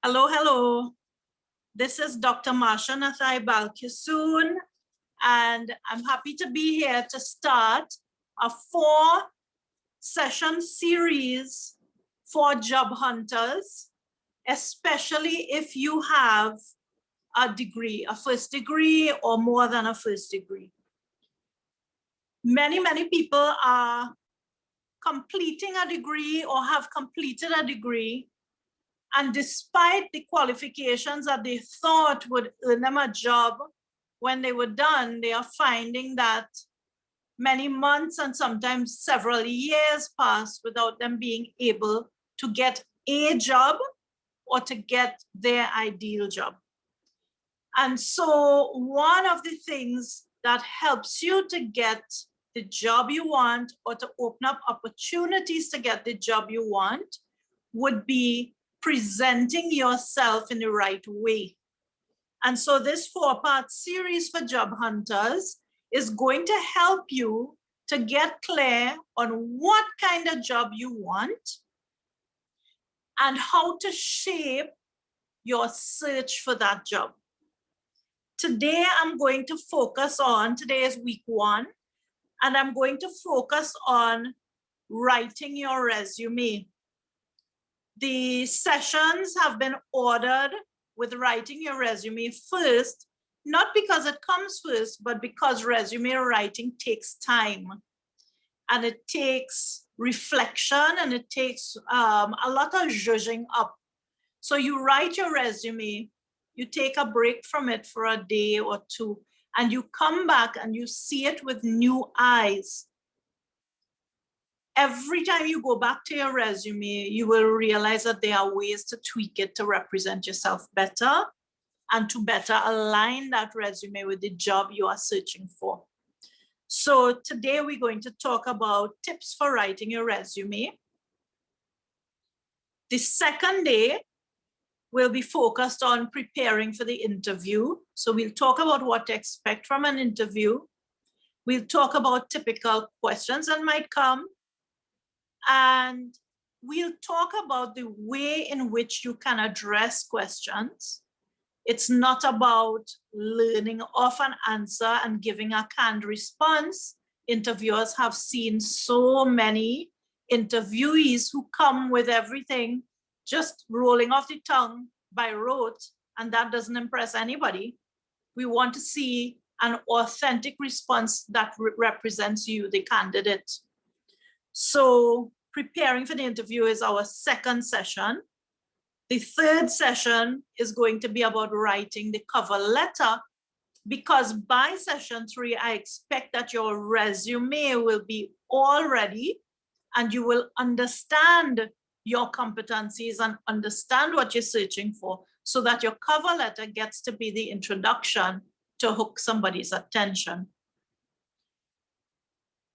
Hello, hello. This is Dr. Marsha Nathai Balkisoon, and I'm happy to be here to start a 4-session series for job hunters, especially if you have a degree, a first degree or more than a first degree. Many people are completing a degree or have completed a degree, and despite the qualifications that they thought would earn them a job when they were done, they are finding that many months and sometimes several years pass without them being able to get a job or to get their ideal job. And so one of the things that helps you to get the job you want or to open up opportunities to get the job you want would be presenting yourself in the right way. And so this 4-part series for job hunters is going to help you to get clear on what kind of job you want and how to shape your search for that job. Today, I'm going to focus on, today is week 1, and I'm going to focus on writing your resume. The sessions have been ordered with writing your resume first, not because it comes first, but because resume writing takes time and it takes reflection and it takes a lot of zhuzhing up. So you write your resume, you take a break from it for a day or two, and you come back and you see it with new eyes. Every time you go back to your resume, you will realize that there are ways to tweak it to represent yourself better and to better align that resume with the job you are searching for. So today we're going to talk about tips for writing your resume. The second day will be focused on preparing for the interview. So we'll talk about what to expect from an interview. We'll talk about typical questions that might come. And we'll talk about the way in which you can address questions. It's not about learning off an answer and giving a canned response. Interviewers have seen so many interviewees who come with everything just rolling off the tongue by rote, and that doesn't impress anybody. We want to see an authentic response that represents you, the candidate. So preparing for the interview is our second session. The third session is going to be about writing the cover letter, because by session 3, I expect that your resume will be all ready and you will understand your competencies and understand what you're searching for, so that your cover letter gets to be the introduction to hook somebody's attention.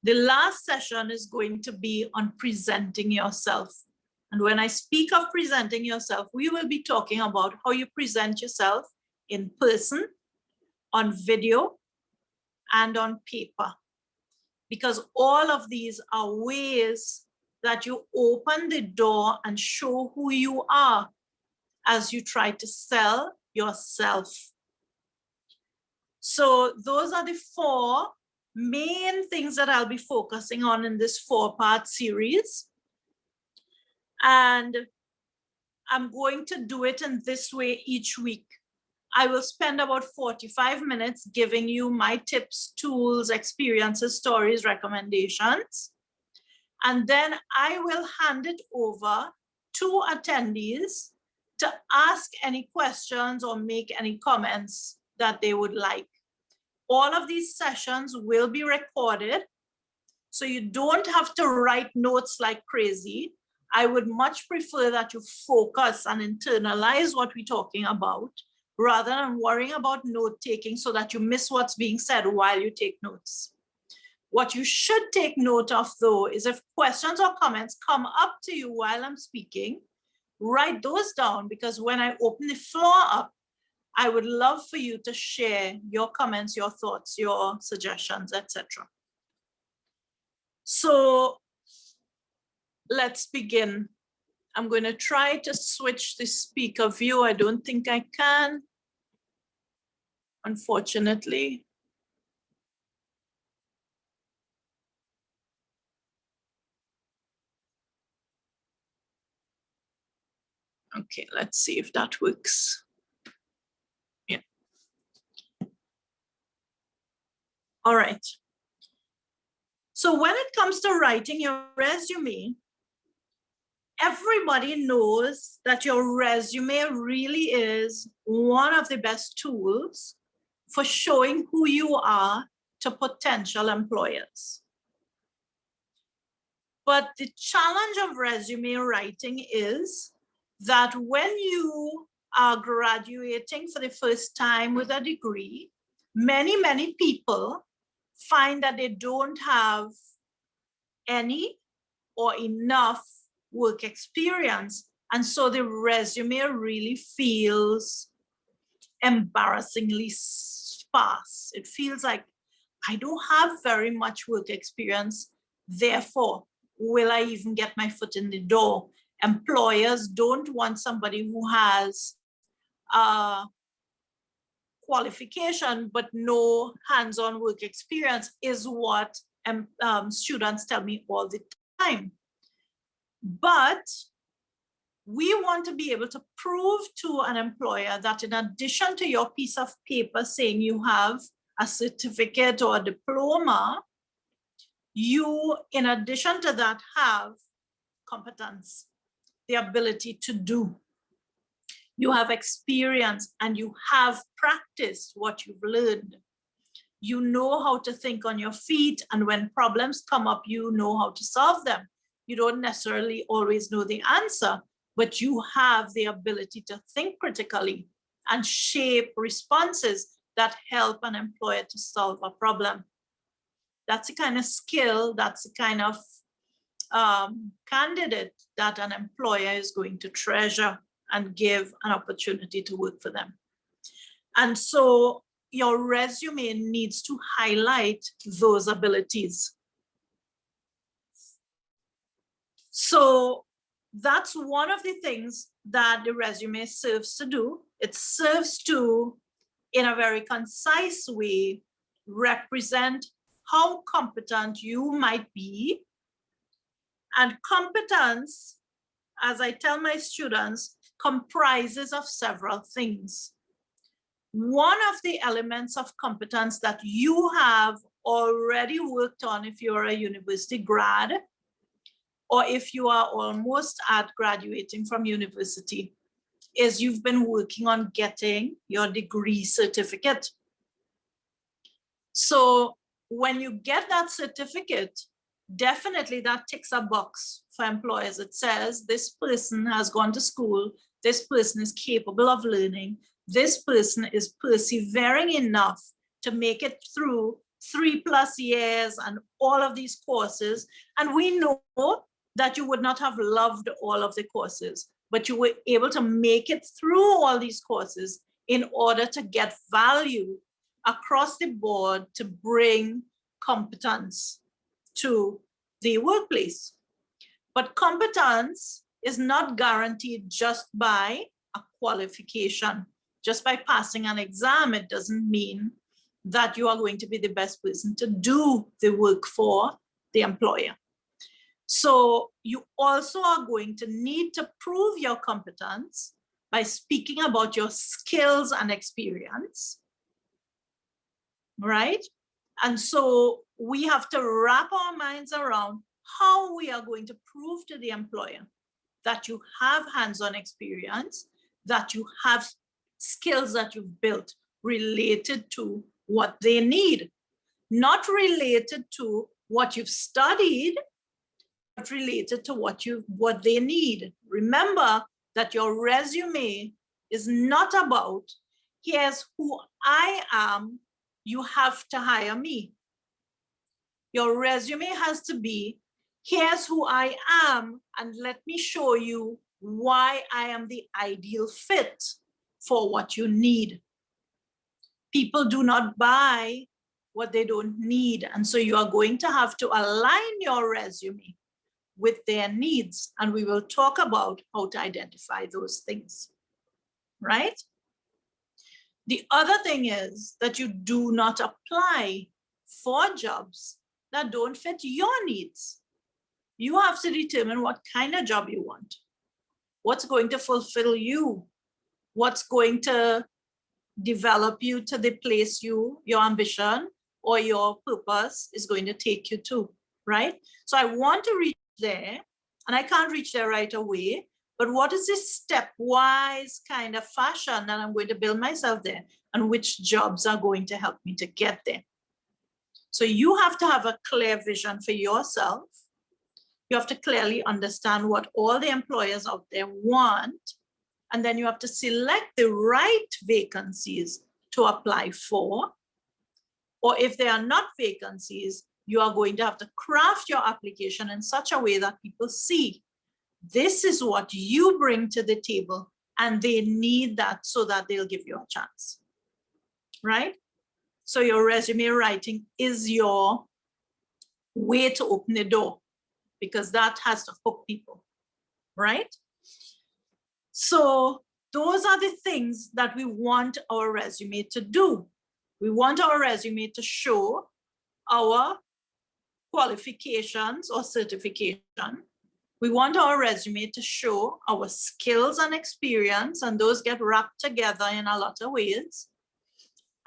The last session is going to be on presenting yourself. And when I speak of presenting yourself, we will be talking about how you present yourself in person, on video, and on paper. Because all of these are ways that you open the door and show who you are as you try to sell yourself. So those are the 4 main things that I'll be focusing on in this 4-part series. And I'm going to do it in this way each week. I will spend about 45 minutes giving you my tips, tools, experiences, stories, recommendations. And then I will hand it over to attendees to ask any questions or make any comments that they would like. All of these sessions will be recorded, so you don't have to write notes like crazy. I would much prefer that you focus and internalize what we're talking about, rather than worrying about note taking so that you miss what's being said while you take notes. What you should take note of, though, is if questions or comments come up to you while I'm speaking, write those down, because when I open the floor up, I would love for you to share your comments, your thoughts, your suggestions, etc. So let's begin. I'm going to try to switch the speaker view. I don't think I can, unfortunately. Okay, let's see if that works. Yeah. All right. So when it comes to writing your resume, everybody knows that your resume really is one of the best tools for showing who you are to potential employers. But the challenge of resume writing is that when you are graduating for the first time with a degree, many people find that they don't have any or enough work experience. And so the resume really feels embarrassingly sparse. It feels like I don't have very much work experience, therefore, will I even get my foot in the door? Employers don't want somebody who has a qualification but no hands-on work experience, is what students tell me all the time. But we want to be able to prove to an employer that in addition to your piece of paper saying you have a certificate or a diploma, you, in addition to that, have competence, the ability to do. You have experience and you have practiced what you've learned. You know how to think on your feet, and when problems come up, you know how to solve them. You don't necessarily always know the answer, but you have the ability to think critically and shape responses that help an employer to solve a problem. That's the kind of skill, that's the kind of candidate that an employer is going to treasure and give an opportunity to work for them. And so your resume needs to highlight those abilities. So that's one of the things that the resume serves to do. It serves to, in a very concise way, represent how competent you might be. And competence, as I tell my students, comprises of several things. One of the elements of competence that you have already worked on if you're a university grad, or if you are almost at graduating from university, is you've been working on getting your degree certificate. So when you get that certificate, definitely that ticks a box for employers. It says this person has gone to school, this person is capable of learning, this person is persevering enough to make it through 3+ years and all of these courses. And we know that you would not have loved all of the courses, but you were able to make it through all these courses in order to get value across the board to bring competence to the workplace. But competence is not guaranteed just by a qualification. Just by passing an exam, it doesn't mean that you are going to be the best person to do the work for the employer. So you also are going to need to prove your competence by speaking about your skills and experience, right? And so we have to wrap our minds around how we are going to prove to the employer that you have hands-on experience, that you have skills that you've built related to what they need, not related to what you've studied, but related to what they need. Remember that your resume is not about, here's who I am, you have to hire me. Your resume has to be, here's who I am, and let me show you why I am the ideal fit for what you need. People do not buy what they don't need. And so you are going to have to align your resume with their needs. And we will talk about how to identify those things, right? The other thing is that you do not apply for jobs that don't fit your needs. You have to determine what kind of job you want, what's going to fulfill you, what's going to develop you to the place your ambition or your purpose is going to take you to, right? So I want to reach there, and I can't reach there right away, but what is this stepwise kind of fashion that I'm going to build myself there, and which jobs are going to help me to get there? So you have to have a clear vision for yourself. You have to clearly understand what all the employers out there want, and then you have to select the right vacancies to apply for. Or if there are not vacancies, you are going to have to craft your application in such a way that people see this is what you bring to the table, and they need that so that they'll give you a chance, right? So your resume writing is your way to open the door, because that has to hook people, right? So those are the things that we want our resume to do. We want our resume to show our qualifications or certification. We want our resume to show our skills and experience, and those get wrapped together in a lot of ways.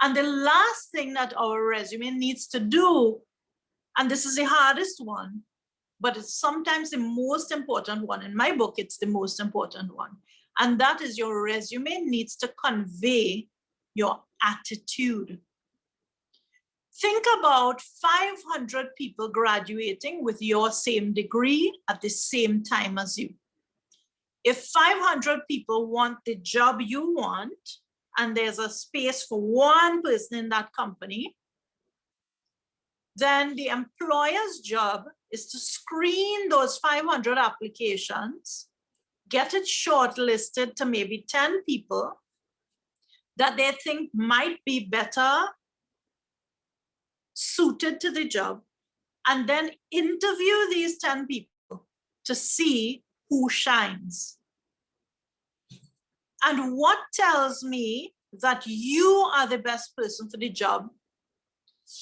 And the last thing that our resume needs to do, and this is the hardest one, but it's sometimes the most important one. In my book, it's the most important one. And that is your resume needs to convey your attitude. Think about 500 people graduating with your same degree at the same time as you. If 500 people want the job you want, and there's a space for one person in that company, then the employer's job is to screen those 500 applications, get it shortlisted to maybe 10 people that they think might be better suited to the job, and then interview these 10 people to see who shines. And what tells me that you are the best person for the job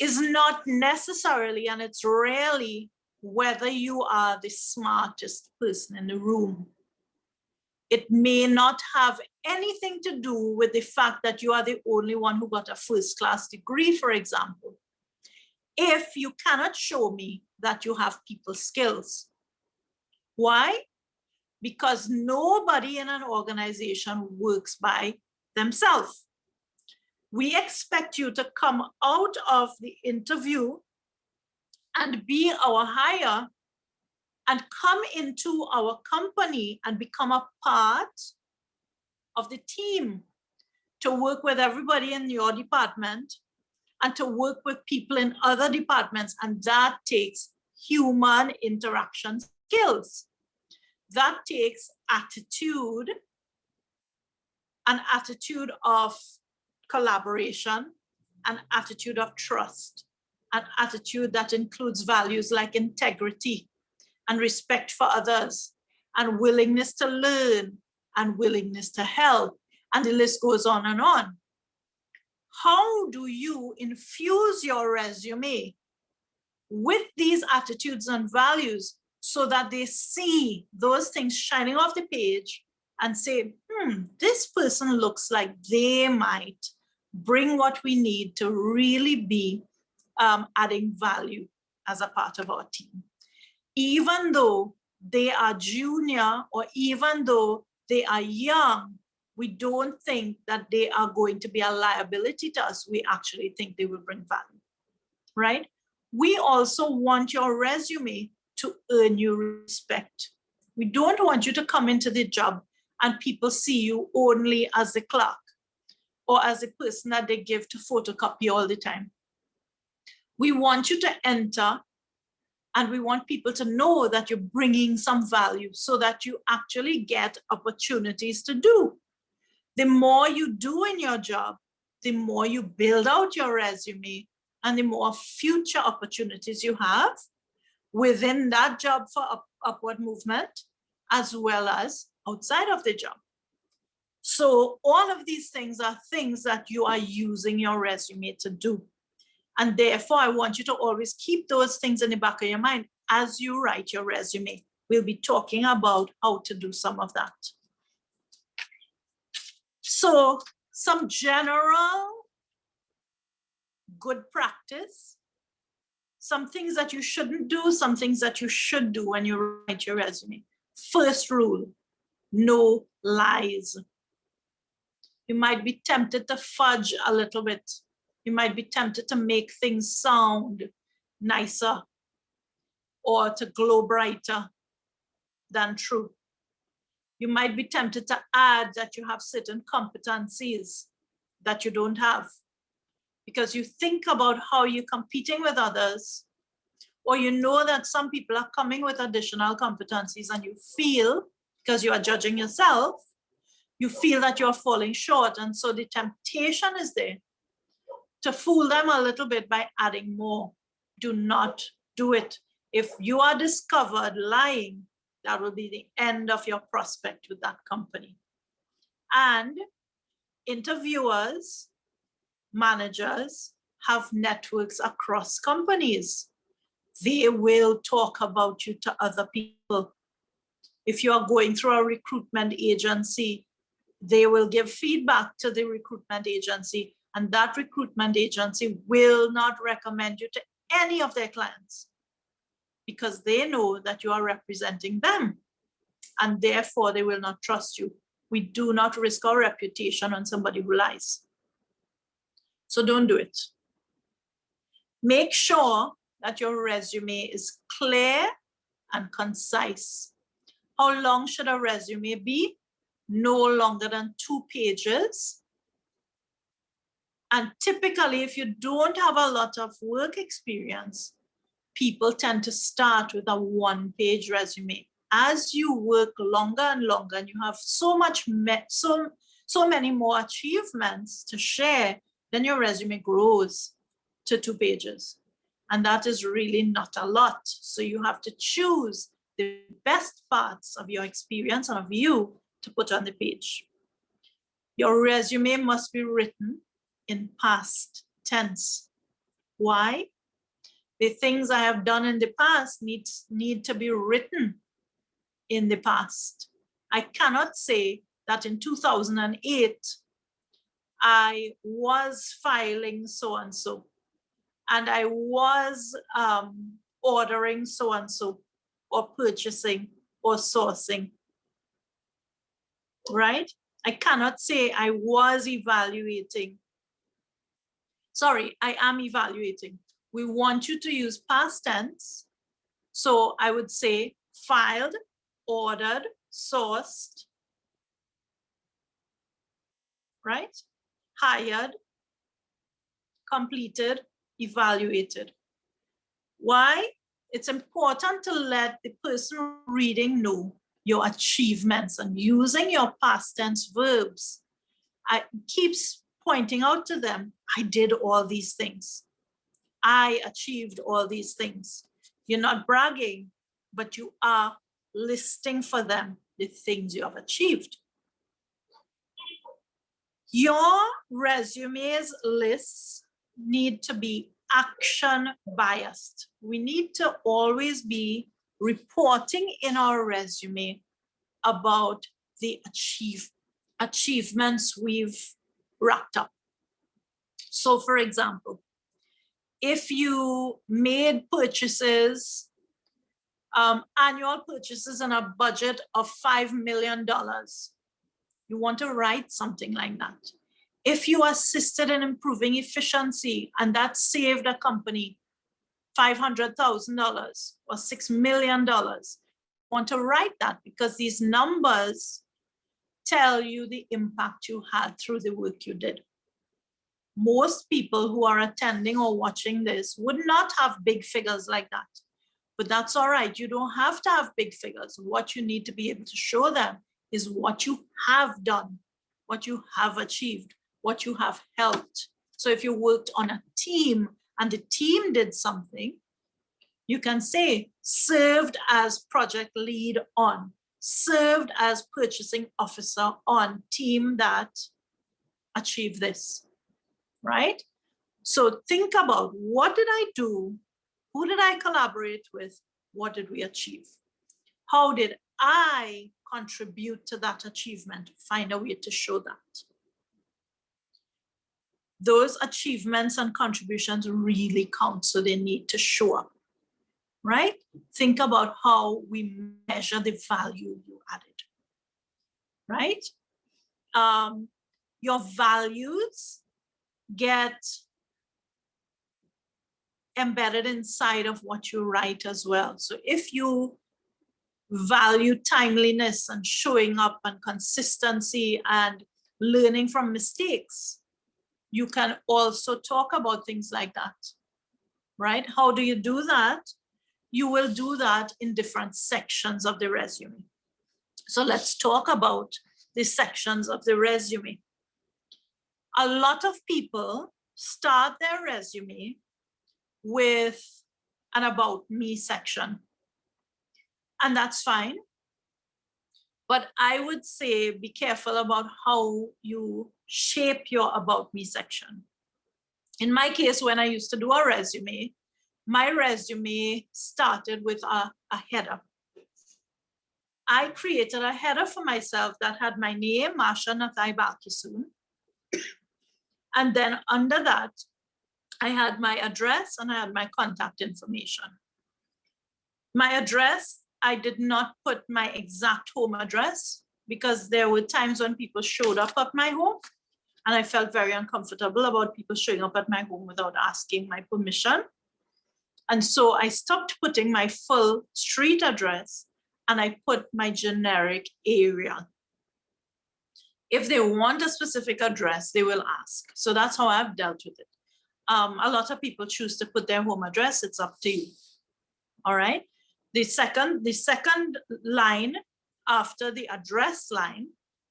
is not necessarily, and it's rarely, whether you are the smartest person in the room. It may not have anything to do with the fact that you are the only one who got a first-class degree, for example, if you cannot show me that you have people skills. Why? Because nobody in an organization works by themselves. We expect you to come out of the interview and be our hire and come into our company and become a part of the team, to work with everybody in your department and to work with people in other departments. And that takes human interaction skills. That takes attitude, an attitude of collaboration, an attitude of trust, an attitude that includes values like integrity and respect for others, and willingness to learn, and willingness to help, and the list goes on and on. How do you infuse your resume with these attitudes and values so that they see those things shining off the page and say, this person looks like they might bring what we need to really be adding value as a part of our team. Even though they are junior, or even though they are young, we don't think that they are going to be a liability to us. We actually think they will bring value, right? We also want your resume to earn you respect. We don't want you to come into the job and people see you only as the clerk or as the person that they give to photocopy all the time. We want you to enter, and we want people to know that you're bringing some value so that you actually get opportunities to do. The more you do in your job, the more you build out your resume, and the more future opportunities you have within that job for upward movement, as well as outside of the job. So all of these things are things that you are using your resume to do. And therefore, I want you to always keep those things in the back of your mind as you write your resume. We'll be talking about how to do some of that. So some general good practice, some things that you shouldn't do, some things that you should do when you write your resume. First rule, no lies. You might be tempted to fudge a little bit. You might be tempted to make things sound nicer or to glow brighter than true. You might be tempted to add that you have certain competencies that you don't have because you think about how you're competing with others, or you know that some people are coming with additional competencies and you feel, because you are judging yourself, you feel that you're falling short. And so the temptation is there to fool them a little bit by adding more. Do not do it. If you are discovered lying, that will be the end of your prospect with that company. And interviewers, managers have networks across companies. They will talk about you to other people. If you are going through a recruitment agency, they will give feedback to the recruitment agency, and that recruitment agency will not recommend you to any of their clients because they know that you are representing them, and therefore they will not trust you. We do not risk our reputation on somebody who lies. So don't do it. Make sure that your resume is clear and concise. How long should a resume be? No longer than 2 pages. And typically, if you don't have a lot of work experience, people tend to start with a 1-page resume. As you work longer and longer, and you have so many more achievements to share, then your resume grows to 2 pages. And that is really not a lot. So you have to choose the best parts of your experience and of you to put on the page. Your resume must be written in past tense. Why? The things I have done in the past need to be written in the past. I cannot say that in 2008, I was filing so-and-so, and I was ordering so-and-so, or purchasing, or sourcing, right? I cannot say I was evaluating. Sorry, I am evaluating. We want you to use past tense. So I would say filed, ordered, sourced, right? Hired, completed, evaluated. Why? It's important to let the person reading know your achievements, and using your past tense verbs. I keeps pointing out to them, I did all these things. I achieved all these things. You're not bragging, but you are listing for them the things you have achieved. Your resume's lists need to be action biased. We need to always be reporting in our resume about the achievements we've racked up. So for example, if you made purchases, annual purchases in a budget of $5 million, you want to write something like that. If you assisted in improving efficiency and that saved a company $500,000 or $6 million, you want to write that because these numbers tell you the impact you had through the work you did. Most people who are attending or watching this would not have big figures like that, but that's all right. You don't have to have big figures. What you need to be able to show them is what you have done, what you have achieved, what you have helped. So if you worked on a team and the team did something, You can say served as project lead on, served as purchasing officer on team that achieved this, right? So think about, what did I do? Who did I collaborate with? What did we achieve? How did I contribute to that achievement? Find a way to show that. Those achievements and contributions really count, so they need to show up, right? Think about how we measure the value you added, right? Your values get embedded inside of what you write as well. So if you value timeliness and showing up and consistency and learning from mistakes, you can also talk about things like that, right? How do you do that? You will do that in different sections of the resume. So let's talk about the sections of the resume. A lot of people start their resume with an about me section, and that's fine. But I would say be careful about how you shape your about me section. In my case, when I used to do a resume, my resume started with a header. I created a header for myself that had my name, Marsha Nathai Balkisoon. And then under that, I had my address and I had my contact information. My address, I did not put my exact home address because there were times when people showed up at my home and I felt very uncomfortable about people showing up at my home without asking my permission. And so I stopped putting my full street address and I put my generic area. If they want a specific address, they will ask. So that's how I've dealt with it. A lot of people choose to put their home address. It's up to you. All right. The second line after the address line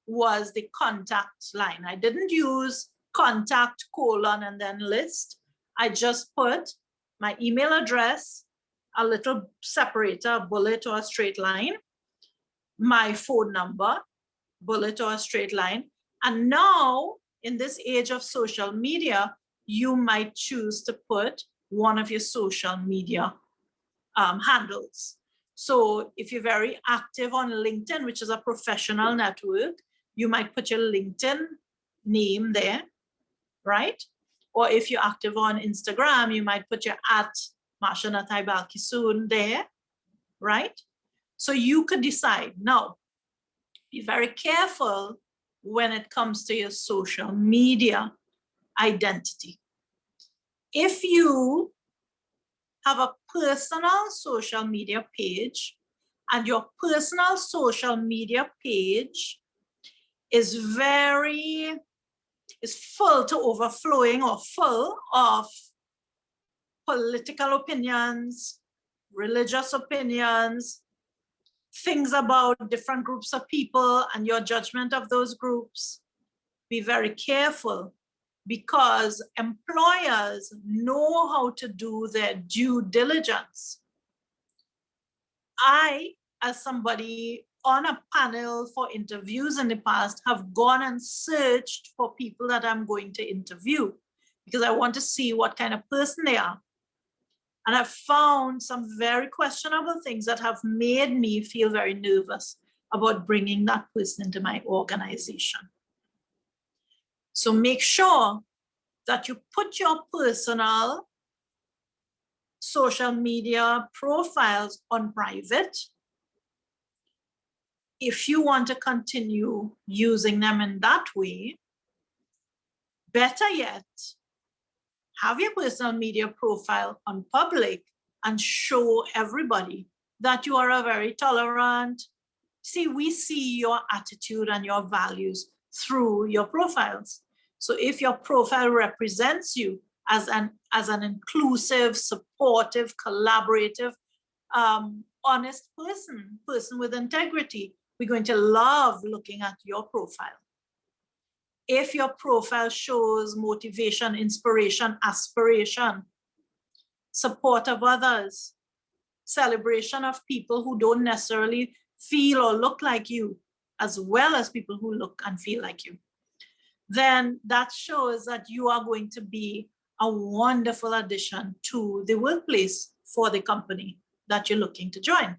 was the contact line. I didn't use contact colon and then list. I just put my email address, a little separator, a bullet or a straight line, my phone number, bullet or a straight line. And now in this age of social media, you might choose to put one of your social media handles. So if you're very active on LinkedIn, which is a professional network, you might put your LinkedIn name there, right? Or if you're active on Instagram, you might put your @Marsha Nathai Balkisoon there, right? So you could decide. Now, be very careful when it comes to your social media identity. If you have a personal social media page and your personal social media page is full to overflowing or full of political opinions, religious opinions, things about different groups of people and your judgment of those groups, be very careful, because employers know how to do their due diligence. I, as somebody on a panel for interviews in the past, have gone and searched for people that I'm going to interview because I want to see what kind of person they are. And I've found some very questionable things that have made me feel very nervous about bringing that person into my organization. So make sure that you put your personal social media profiles on private. If you want to continue using them in that way, better yet, have your personal media profile on public and show everybody that you are a very tolerant. See, we see your attitude and your values through your profiles. So if your profile represents you as an inclusive, supportive, collaborative, honest person with integrity, we're going to love looking at your profile. If your profile shows motivation, inspiration, aspiration, support of others, celebration of people who don't necessarily feel or look like you, as well as people who look and feel like you, then that shows that you are going to be a wonderful addition to the workplace for the company that you're looking to join,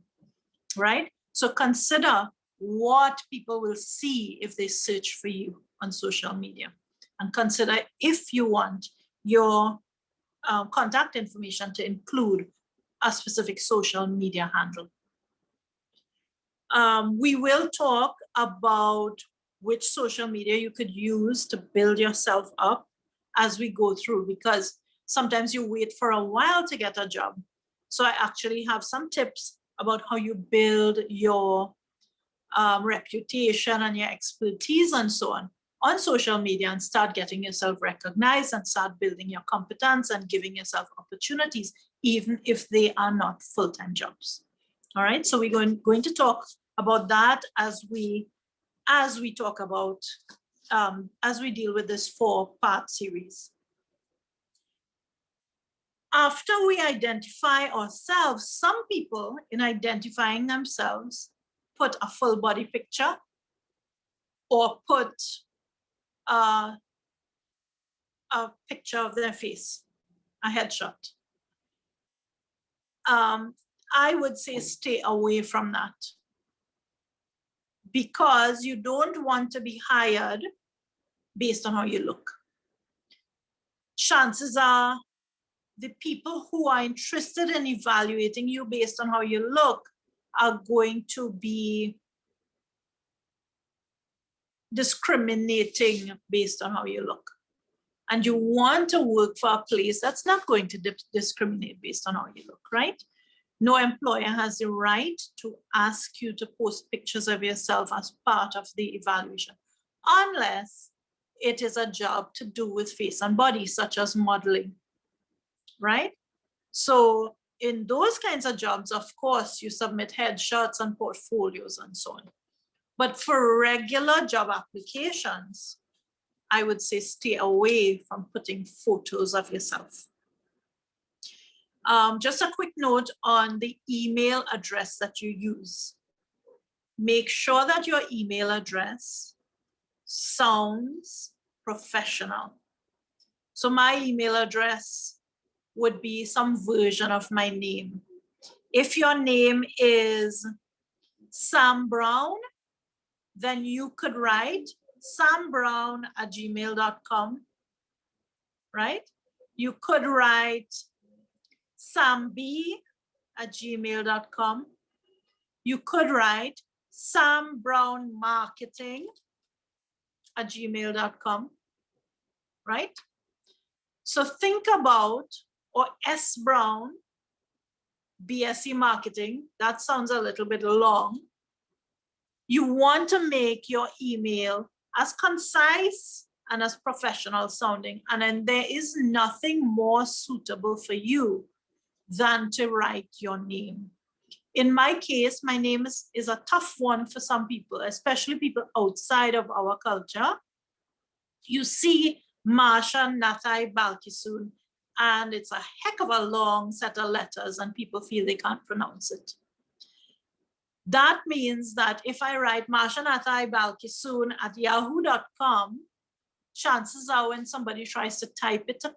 right? So consider what people will see if they search for you on social media, and consider if you want your contact information to include a specific social media handle. We will talk about which social media you could use to build yourself up as we go through, because sometimes you wait for a while to get a job. So I actually have some tips about how you build your reputation and your expertise and so on social media, and start getting yourself recognized and start building your competence and giving yourself opportunities, even if they are not full-time jobs. All right, so we're going to talk about that as we talk about, as we deal with this 4-part series. After we identify ourselves, some people in identifying themselves put a full body picture or put a picture of their face, a headshot. I would say stay away from that, because you don't want to be hired based on how you look. Chances are the people who are interested in evaluating you based on how you look are going to be discriminating based on how you look. And you want to work for a place that's not going to discriminate based on how you look, right? No employer has the right to ask you to post pictures of yourself as part of the evaluation, unless it is a job to do with face and body, such as modeling, right? So in those kinds of jobs, of course, you submit headshots and portfolios and so on. But for regular job applications, I would say stay away from putting photos of yourself. Just a quick note on the email address that you use. Make sure that your email address sounds professional. So my email address would be some version of my name. If your name is Sam Brown, then you could write sambrown@gmail.com, right? You could write samb@gmail.com. You could write sambrownmarketing@gmail.com, right? So think about, or S Brown, BSc Marketing, that sounds a little bit long. You want to make your email as concise and as professional sounding, and then there is nothing more suitable for you than to write your name. In my case, my name is a tough one for some people, especially people outside of our culture. You see Marsha Nathai Balkisoon, and it's a heck of a long set of letters, and people feel they can't pronounce it. That means that if I write Marsha Nathai Balkisoon at yahoo.com, chances are when somebody tries to type it to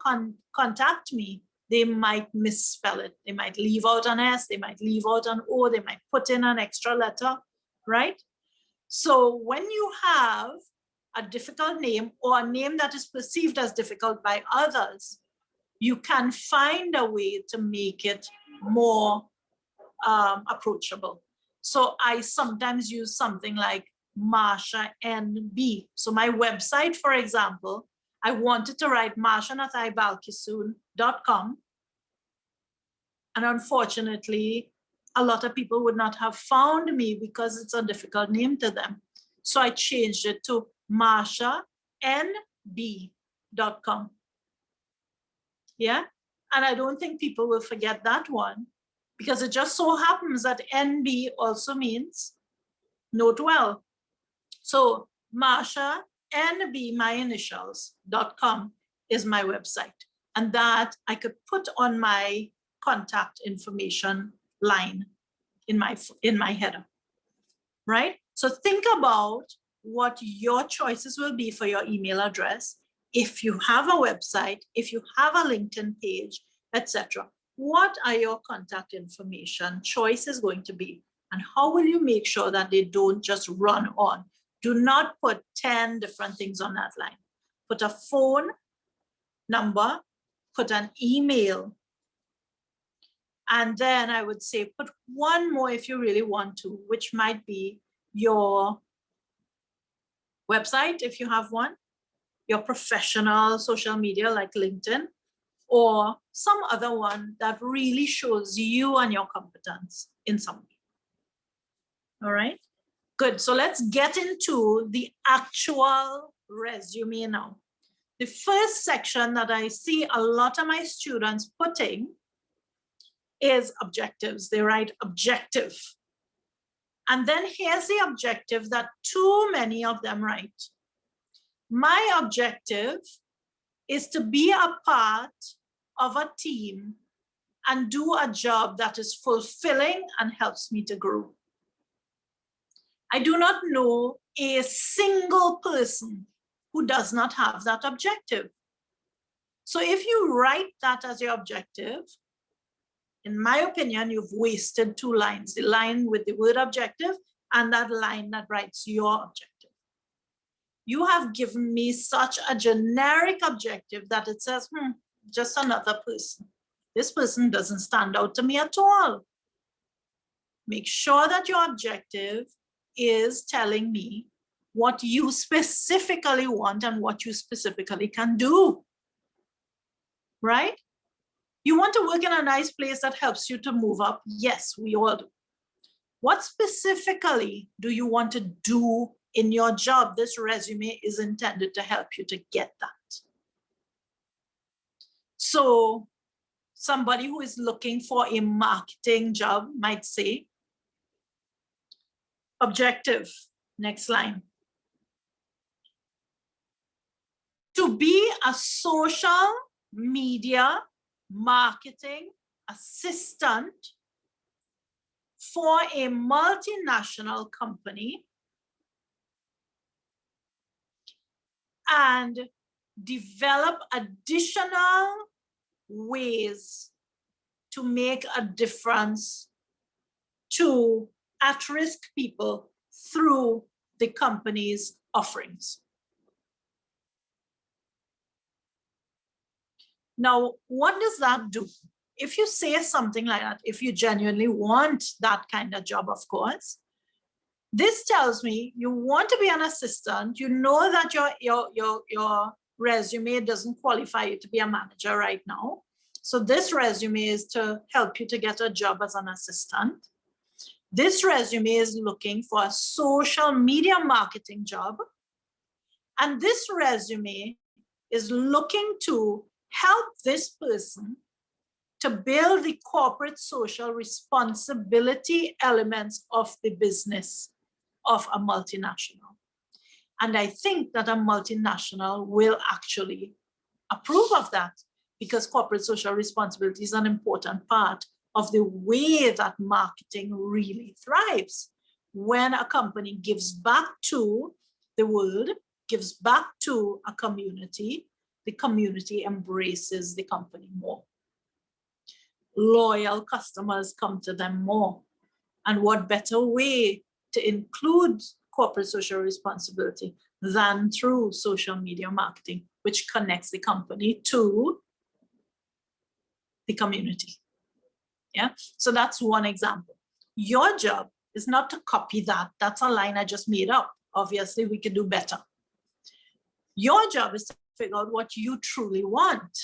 contact me, they might misspell it. They might leave out an S, they might leave out an O, they might put in an extra letter, right? So when you have a difficult name, or a name that is perceived as difficult by others, you can find a way to make it more approachable. So I sometimes use something like Marsha NB. So my website, for example, I wanted to write marshanathibalkisoon.com. And unfortunately, a lot of people would not have found me because it's a difficult name to them. So I changed it to marshanb.com. Yeah, and I don't think people will forget that one, because it just so happens that NB also means note well. So Marsha NB, my initials.com is my website, and that I could put on my contact information line in my header, right? So think about what your choices will be for your email address. If you have a website, if you have a LinkedIn page, etc. What are your contact information choices going to be? And how will you make sure that they don't just run on? Do not put 10 different things on that line. Put a phone number, put an email, and then I would say put one more if you really want to, which might be your website, if you have one, your professional social media like LinkedIn, or some other one that really shows you and your competence in some way. All right, good. So let's get into the actual resume now. The first section that I see a lot of my students putting is objectives. They write objective. And then here's the objective that too many of them write. My objective is to be a part of a team and do a job that is fulfilling and helps me to grow. I do not know a single person who does not have that objective. So if you write that as your objective, in my opinion, you've wasted two lines, the line with the word objective and that line that writes your objective. You have given me such a generic objective that it says, just another person. This person doesn't stand out to me at all. Make sure that your objective is telling me what you specifically want and what you specifically can do, right? You want to work in a nice place that helps you to move up. Yes, we all do. What specifically do you want to do in your job? This resume is intended to help you to get that. So somebody who is looking for a marketing job might say, objective, next line. To be a social media marketing assistant for a multinational company and develop additional ways to make a difference to at-risk people through the company's offerings. Now, what does that do? If you say something like that, if you genuinely want that kind of job, of course, this tells me you want to be an assistant. You know that your resume doesn't qualify you to be a manager right now. So this resume is to help you to get a job as an assistant. This resume is looking for a social media marketing job. And this resume is looking to help this person to build the corporate social responsibility elements of the business of a multinational. And I think that a multinational will actually approve of that, because corporate social responsibility is an important part of the way that marketing really thrives. When a company gives back to the world, gives back to a community, the community embraces the company more. Loyal customers come to them more. And what better way to include corporate social responsibility than through social media marketing, which connects the company to the community. Yeah, so that's one example. Your job is not to copy that. That's a line I just made up. Obviously, we can do better. Your job is to figure out what you truly want,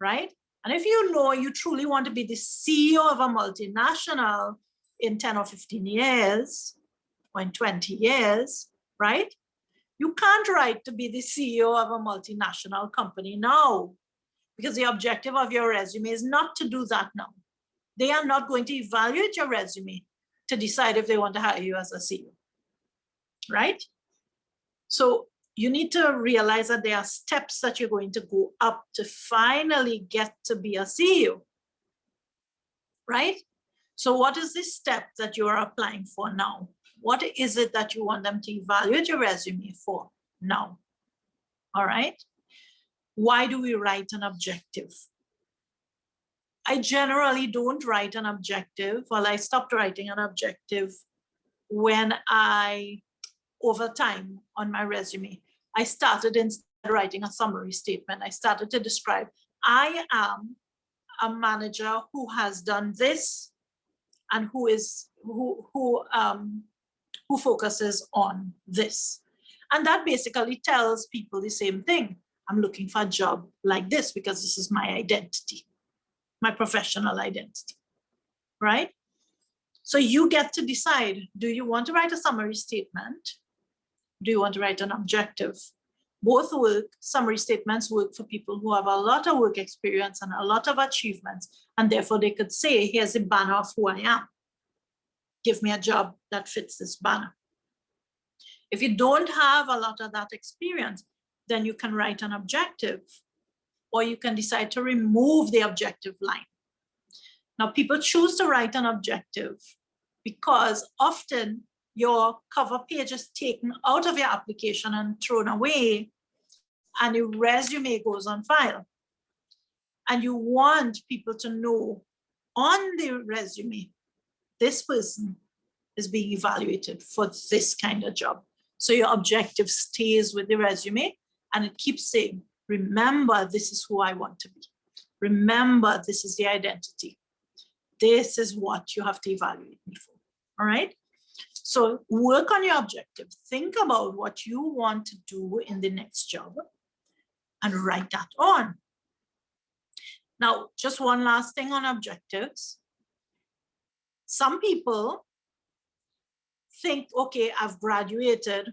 right? And if you know you truly want to be the CEO of a multinational in 10 or 15 years, or in 20 years, right? You can't write to be the CEO of a multinational company now, because the objective of your resume is not to do that now. They are not going to evaluate your resume to decide if they want to hire you as a CEO, right? So you need to realize that there are steps that you're going to go up to finally get to be a CEO, right? So what is the step that you are applying for now? What is it that you want them to evaluate your resume for now? All right. Why do we write an objective? I generally don't write an objective. Well, I stopped writing an objective when over time on my resume, I started instead of writing a summary statement. I started to describe, I am a manager who has done this and who focuses on this. And that basically tells people the same thing. I'm looking for a job like this because this is my identity, my professional identity, right? So you get to decide, do you want to write a summary statement? Do you want to write an objective? Both work. Summary statements work for people who have a lot of work experience and a lot of achievements, and therefore they could say, here's a banner of who I am. Give me a job that fits this banner. If you don't have a lot of that experience, then you can write an objective, or you can decide to remove the objective line. Now, people choose to write an objective because often your cover page is taken out of your application and thrown away, and your resume goes on file. And you want people to know on the resume, this person is being evaluated for this kind of job. So your objective stays with the resume, and it keeps saying, remember, this is who I want to be. Remember, this is the identity. This is what you have to evaluate me for, all right? So work on your objective. Think about what you want to do in the next job and write that on. Now, just one last thing on objectives. Some people think, okay, I've graduated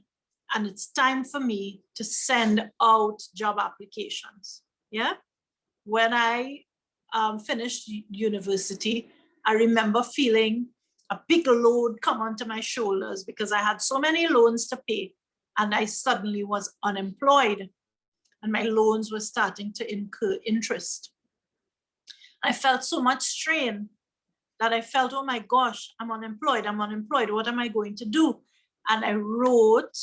and it's time for me to send out job applications. Yeah. When I finished university, I remember feeling a big load come onto my shoulders because I had so many loans to pay, and I suddenly was unemployed and my loans were starting to incur interest. I felt so much strain that I felt, oh my gosh, I'm unemployed, what am I going to do? And I wrote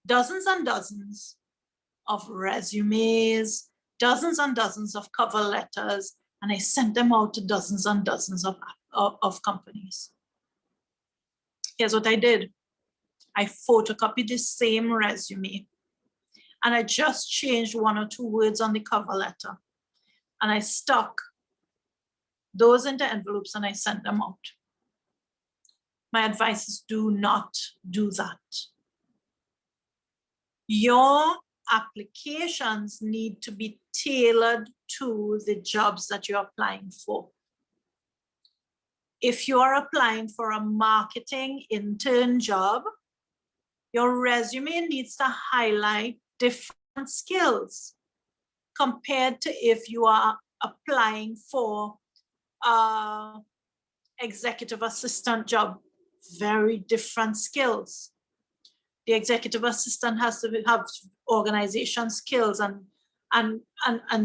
dozens and dozens of resumes, dozens and dozens of cover letters, and I sent them out to dozens and dozens of companies. Here's what I did. I photocopied the same resume, and I just changed 1 or 2 words on the cover letter, and I stuck those into envelopes and I sent them out. My advice is, do not do that. Your applications need to be tailored to the jobs that you're applying for. If you are applying for a marketing intern job, your resume needs to highlight different skills compared to if you are applying for an executive assistant job. Very different skills. The executive assistant has to have organization skills and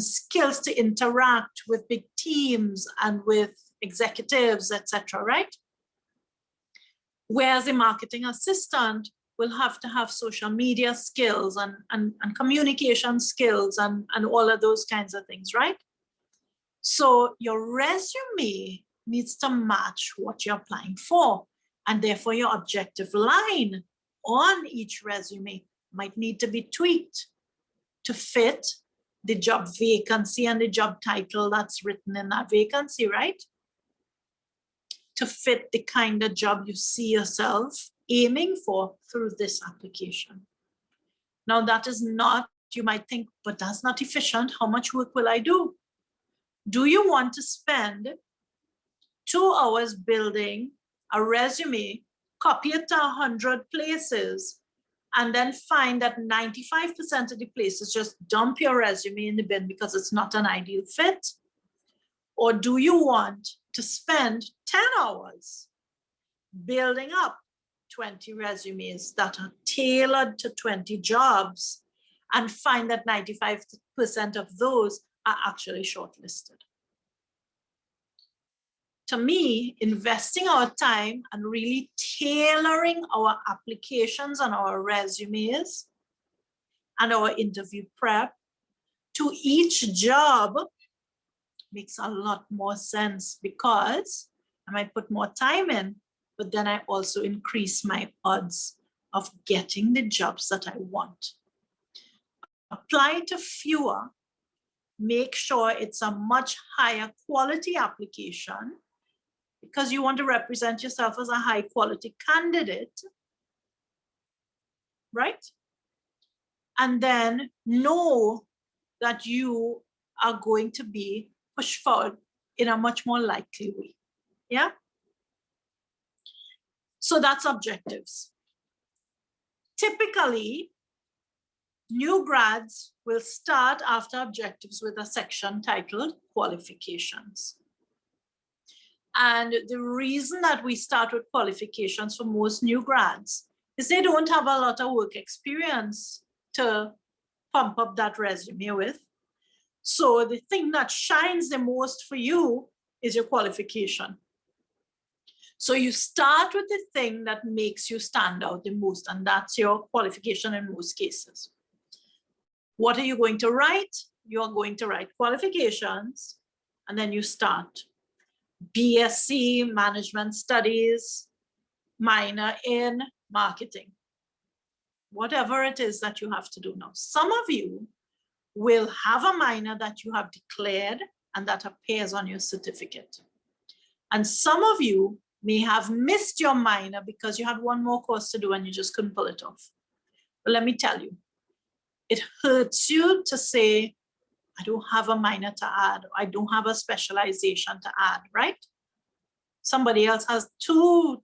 skills to interact with big teams and with executives, etc., right? Whereas the marketing assistant will have to have social media skills and communication skills and all of those kinds of things, right? So your resume needs to match what you're applying for, and therefore your objective line on each resume might need to be tweaked to fit the job vacancy and the job title that's written in that vacancy, right? To fit the kind of job you see yourself aiming for through this application. Now, that is not, you might think, but that's not efficient. How much work will I do? Do you want to spend 2 hours building a resume, copy it to 100 places, and then find that 95% of the places just dump your resume in the bin because it's not an ideal fit? Or do you want to spend 10 hours building up 20 resumes that are tailored to 20 jobs and find that 95% of those are actually shortlisted? to me, investing our time and really tailoring our applications and our resumes and our interview prep to each job makes a lot more sense, because I might put more time in, but then I also increase my odds of getting the jobs that I want. Apply to fewer, make sure it's a much higher quality application, because you want to represent yourself as a high quality candidate, right? And then know that you are going to be pushed forward in a much more likely way. Yeah. So that's objectives. Typically, new grads will start after objectives with a section titled Qualifications. And the reason that we start with qualifications for most new grads is they don't have a lot of work experience to pump up that resume with. So the thing that shines the most for you is your qualification. So you start with the thing that makes you stand out the most, and that's your qualification in most cases. What are you going to write? You're going to write qualifications, and then you start. BSc Management Studies, minor in marketing. Whatever it is that you have to do now. Some of you will have a minor that you have declared and that appears on your certificate. And some of you may have missed your minor because you had one more course to do and you just couldn't pull it off. But let me tell you, it hurts you to say, I don't have a minor to add, I don't have a specialization to add, right? Somebody else has two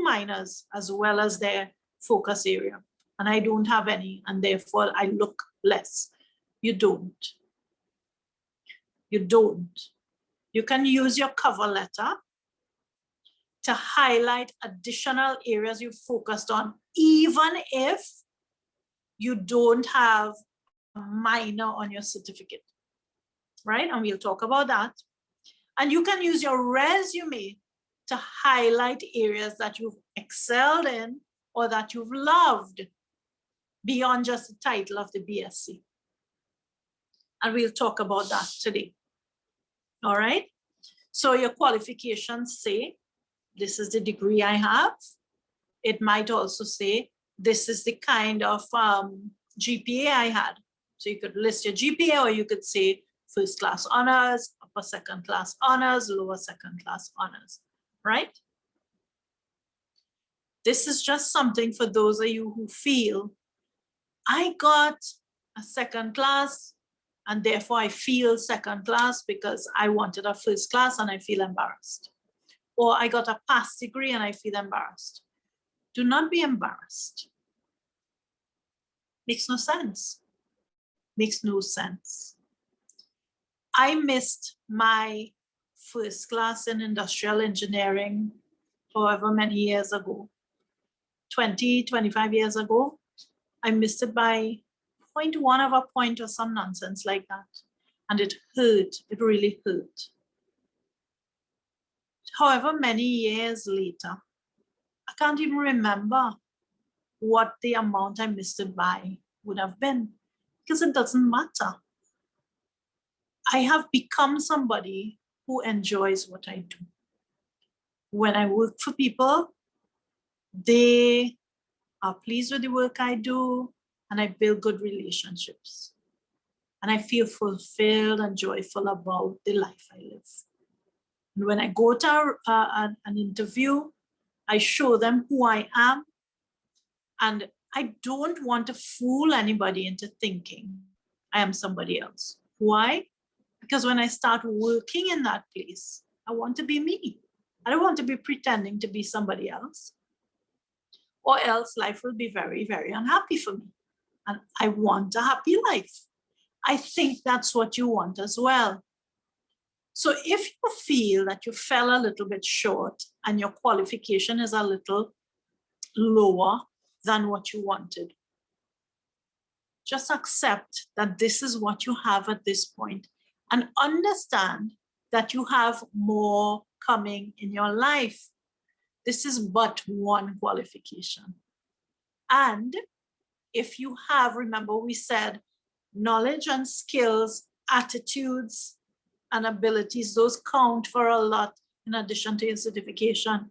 minors as well as their focus area, and I don't have any, and therefore I look less. You don't. You don't. You can use your cover letter to highlight additional areas you've focused on, even if you don't have a minor on your certificate, right? And we'll talk about that. And you can use your resume to highlight areas that you've excelled in or that you've loved beyond just the title of the BSc. And we'll talk about that today. All right. So your qualifications say, this is the degree I have. It might also say, this is the kind of GPA I had. So you could list your GPA, or you could say first class honors, upper second class honors, lower second class honors, right? This is just something for those of you who feel, I got a second class and therefore I feel second class because I wanted a first class and I feel embarrassed. Or I got a past degree and I feel embarrassed. Do not be embarrassed. Makes no sense. Makes no sense. I missed my first class in industrial engineering however many years ago, 20, 25 years ago. I missed it by 0.1 of a point or some nonsense like that. And it hurt, it really hurt. However many years later, I can't even remember what the amount I missed it by would have been, because it doesn't matter. I have become somebody who enjoys what I do. When I work for people, they are pleased with the work I do, and I build good relationships. And I feel fulfilled and joyful about the life I live. And when I go to an interview, I show them who I am. And I don't want to fool anybody into thinking I am somebody else. Why? Because when I start working in that place, I want to be me. I don't want to be pretending to be somebody else. Or else life will be very, very unhappy for me. And I want a happy life. I think that's what you want as well. So if you feel that you fell a little bit short and your qualification is a little lower than what you wanted, just accept that this is what you have at this point and understand that you have more coming in your life. This is but one qualification. And if you have, remember we said, knowledge and skills, attitudes and abilities, those count for a lot in addition to your certification.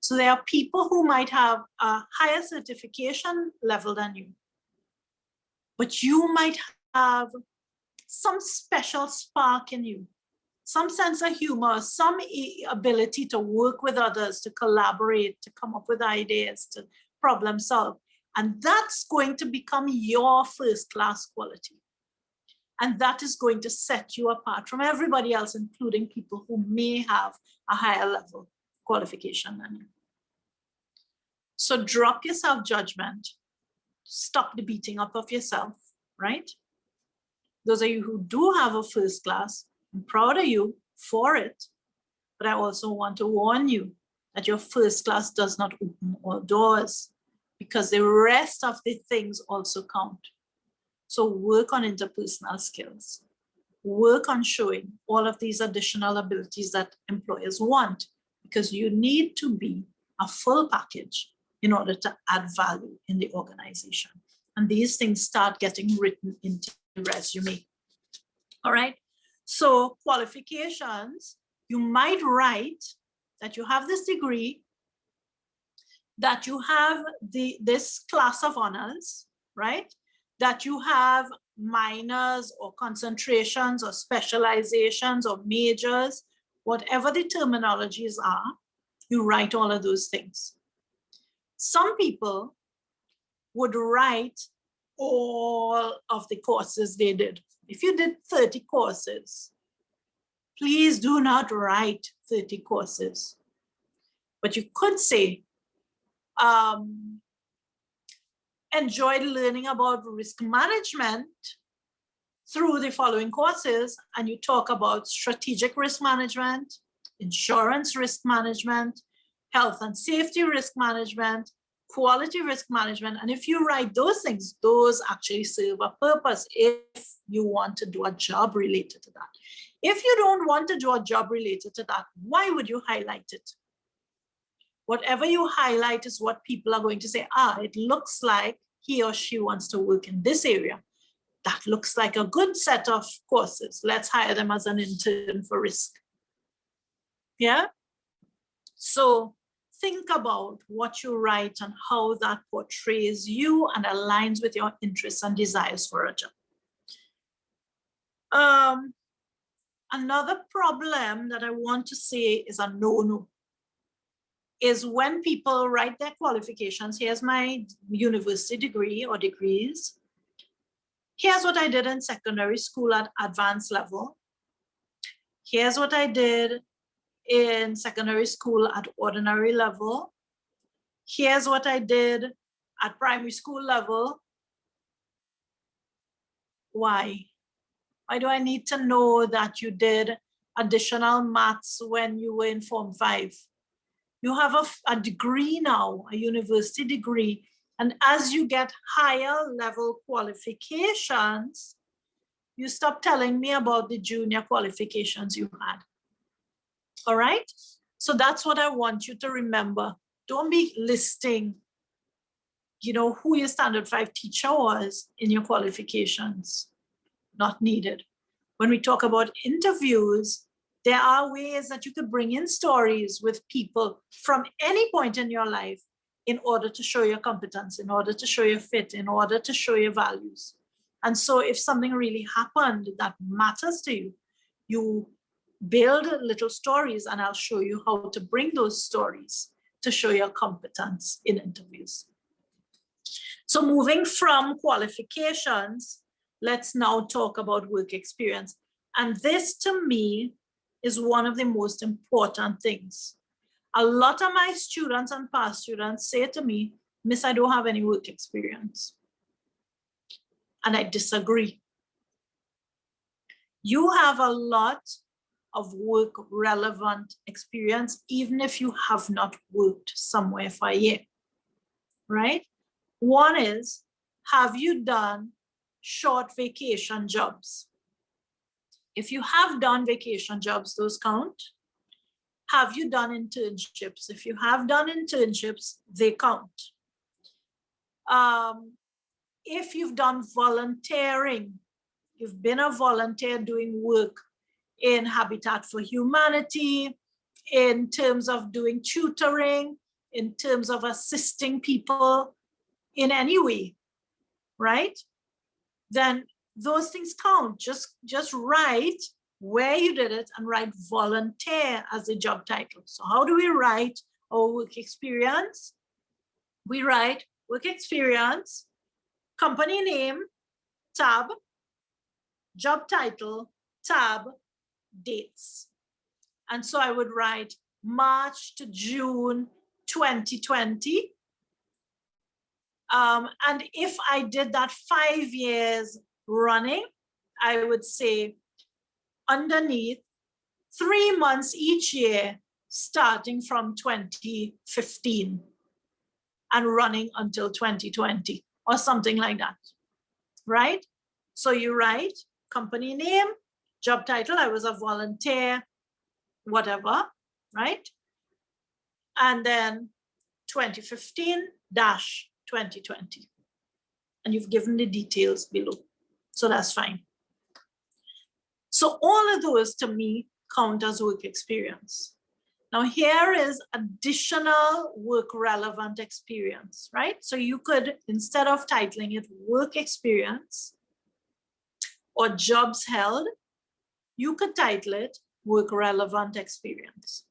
So there are people who might have a higher certification level than you, but you might have some special spark in you, some sense of humor, some ability to work with others, to collaborate, to come up with ideas, to problem solve. And that's going to become your first class quality. And that is going to set you apart from everybody else, including people who may have a higher level qualification than you. So drop your self-judgment, stop the beating up of yourself, right? Those of you who do have a first class, I'm proud of you for it, but I also want to warn you that your first class does not open all doors, because the rest of the things also count. So work on interpersonal skills, work on showing all of these additional abilities that employers want, because you need to be a full package in order to add value in the organization. And these things start getting written into the resume. All right. So qualifications, you might write that you have this degree, that you have this class of honors, right? That you have minors or concentrations or specializations or majors, whatever the terminologies are, you write all of those things. Some people would write all of the courses they did. If you did 30 courses, please do not write 30 courses. But you could say, enjoyed learning about risk management through the following courses, and you talk about strategic risk management, insurance risk management, health and safety risk management, quality risk management. And if you write those things, those actually serve a purpose if you want to do a job related to that. If you don't want to do a job related to that, why would you highlight it? Whatever you highlight is what people are going to say, it looks like he or she wants to work in this area. That looks like a good set of courses. Let's hire them as an intern for risk. Yeah? So think about what you write and how that portrays you and aligns with your interests and desires for a job. Another problem that I want to say is a no-no. Is when people write their qualifications, here's my university degree or degrees. Here's what I did in secondary school at advanced level. Here's what I did in secondary school at ordinary level. Here's what I did at primary school level. Why? Why do I need to know that you did additional maths when you were in Form 5? You have a degree now, a university degree. And as you get higher level qualifications, you stop telling me about the junior qualifications you had. All right? So that's what I want you to remember. Don't be listing, who your standard 5 teacher was in your qualifications. Not needed. When we talk about interviews, there are ways that you could bring in stories with people from any point in your life in order to show your competence, in order to show your fit, in order to show your values. And so if something really happened that matters to you, you build little stories, and I'll show you how to bring those stories to show your competence in interviews. So moving from qualifications, let's now talk about work experience. And this to me is one of the most important things. A lot of my students and past students say to me, Miss, I don't have any work experience. And I disagree. You have a lot of work relevant experience, even if you have not worked somewhere for a year, right? One is, have you done short vacation jobs? If you have done vacation jobs, those count. have you done internships? If you have done internships, they count. If you've done volunteering, you've been a volunteer doing work in Habitat for Humanity, in terms of doing tutoring, in terms of assisting people in any way, right? Then those things count. Just write where you did it and write volunteer as a job title. So how do we write our work experience? We write work experience, company name, tab, job title, tab, dates. And so I would write March to June 2020. And if I did that 5 years running, I would say underneath 3 months each year, starting from 2015 and running until 2020 or something like that, right? So you write company name, job title, I was a volunteer, whatever, right? And then 2015-2020. And you've given the details below. So that's fine. So all of those to me count as work experience. Now here is additional work relevant experience, right? So you could, instead of titling it work experience or jobs held, you could title it work relevant experience.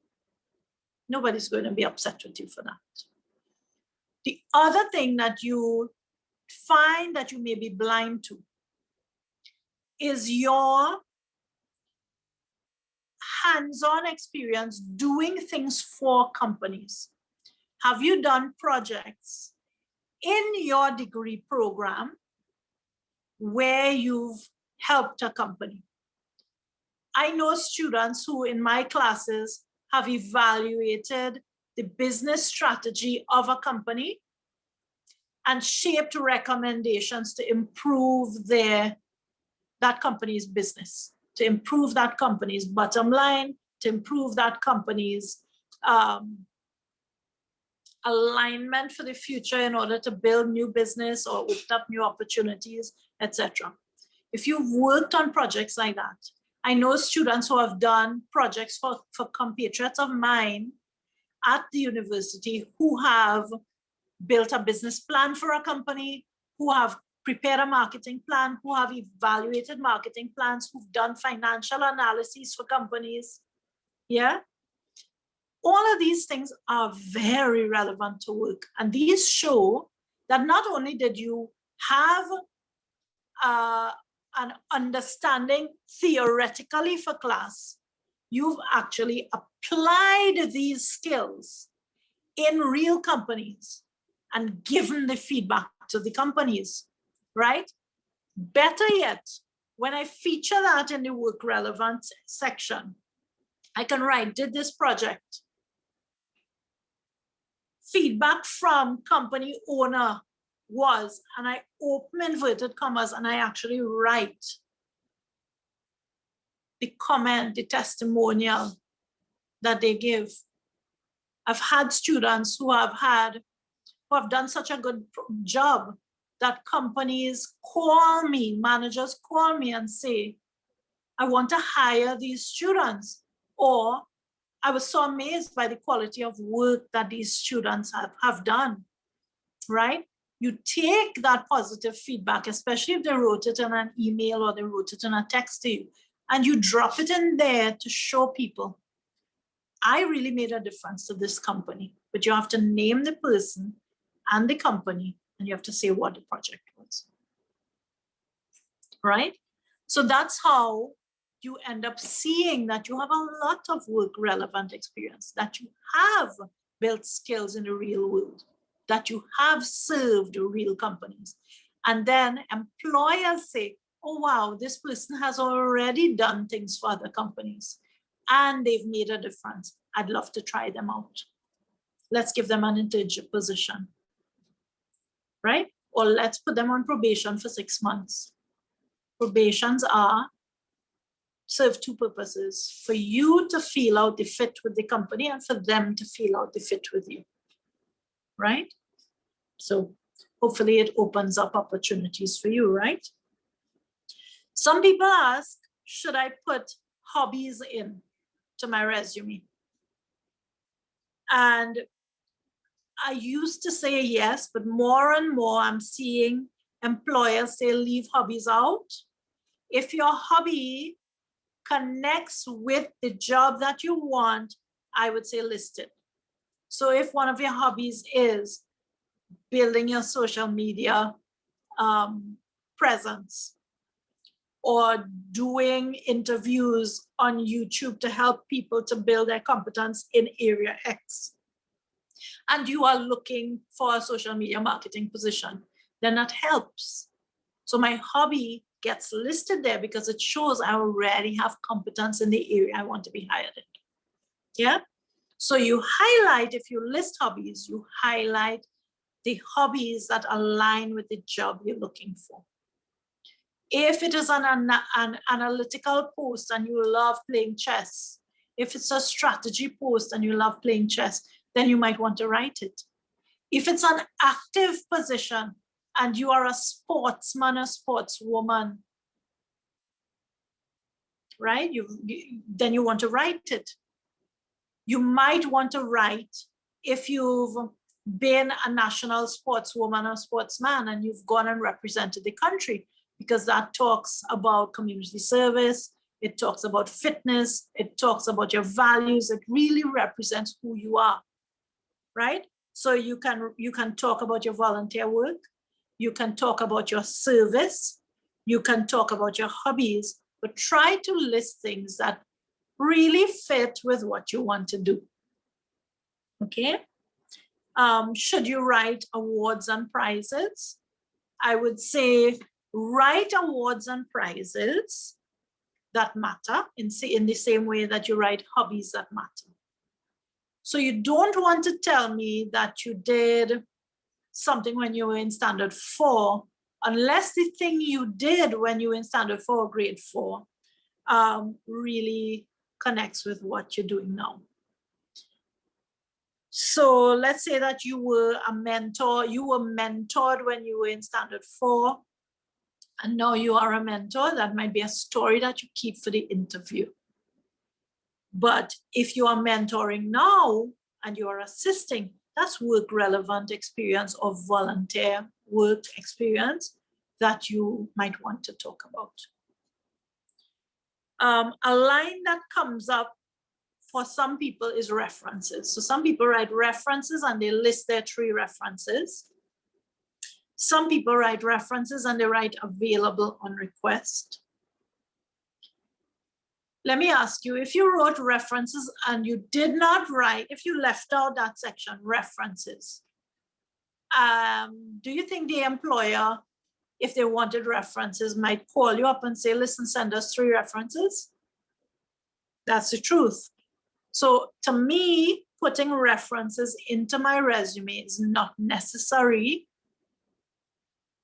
Nobody's going to be upset with you for that. The other thing that you find that you may be blind to is your hands-on experience doing things for companies. Have you done projects in your degree program where you've helped a company? I know students who in my classes have evaluated the business strategy of a company and shaped recommendations to improve that company's business, to improve that company's bottom line, to improve that company's alignment for the future in order to build new business or open up new opportunities, etc. If you've worked on projects like that, I know students who have done projects for compatriots of mine at the university who have built a business plan for a company, who have prepared a marketing plan, who have evaluated marketing plans, who've done financial analyses for companies. Yeah. All of these things are very relevant to work. And these show that not only did you have an understanding theoretically for class, you've actually applied these skills in real companies and given the feedback to the companies, right? Better yet, when I feature that in the work relevant section, I can write, did this project. Feedback from company owner was, and I open inverted commas and I actually write the comment, the testimonial that they give. I've had students who have done such a good job that companies call me, managers call me and say, I want to hire these students, or I was so amazed by the quality of work that these students have done, right? You take that positive feedback, especially if they wrote it in an email or they wrote it in a text to you, and you drop it in there to show people, I really made a difference to this company. But you have to name the person and the company, and you have to say what the project was, right? So that's how you end up seeing that you have a lot of work relevant experience, that you have built skills in the real world, that you have served real companies. And then employers say, oh, wow, this person has already done things for other companies and they've made a difference. I'd love to try them out. Let's give them an internship position, right? Or let's put them on probation for 6 months. Probations are serve two purposes: for you to feel out the fit with the company and for them to feel out the fit with you, right? So hopefully it opens up opportunities for you, right? Some people ask, should I put hobbies in to my resume? And I used to say yes, but more and more I'm seeing employers say leave hobbies out. If your hobby connects with the job that you want, I would say list it. So if one of your hobbies is building your social media presence, or doing interviews on YouTube to help people to build their competence in area X, and you are looking for a social media marketing position, then that helps. So my hobby gets listed there because it shows I already have competence in the area I want to be hired in. Yeah. So you highlight, if you list hobbies, you highlight the hobbies that align with the job you're looking for. If it is an analytical post and you love playing chess, if it's a strategy post and you love playing chess, then you might want to write it. If it's an active position and you are a sportsman or sportswoman, right? Then you want to write it. You might want to write if you've been a national sportswoman or sportsman and you've gone and represented the country, because that talks about community service, it talks about fitness, it talks about your values, it really represents who you are, right? So you can talk about your volunteer work, you can talk about your service, you can talk about your hobbies, but try to list things that really fit with what you want to do. Okay? Should you write awards and prizes? I would say write awards and prizes that matter in the same way that you write hobbies that matter. So you don't want to tell me that you did something when you were in standard 4, unless the thing you did when you were in standard 4 or grade 4 really connects with what you're doing now. So let's say that you were a mentor, you were mentored when you were in standard 4, and now you are a mentor. That might be a story that you keep for the interview. But if you are mentoring now and you are assisting, that's work relevant experience or volunteer work experience that you might want to talk about. A line that comes up for some people is references. So some people write references and they list their 3 references. Some people write references and they write available on request. Let me ask you, if you wrote references and you did not write, if you left out that section, references, do you think the employer, if they wanted references, might call you up and say, listen, send us 3 references? That's the truth. So to me, putting references into my resume is not necessary,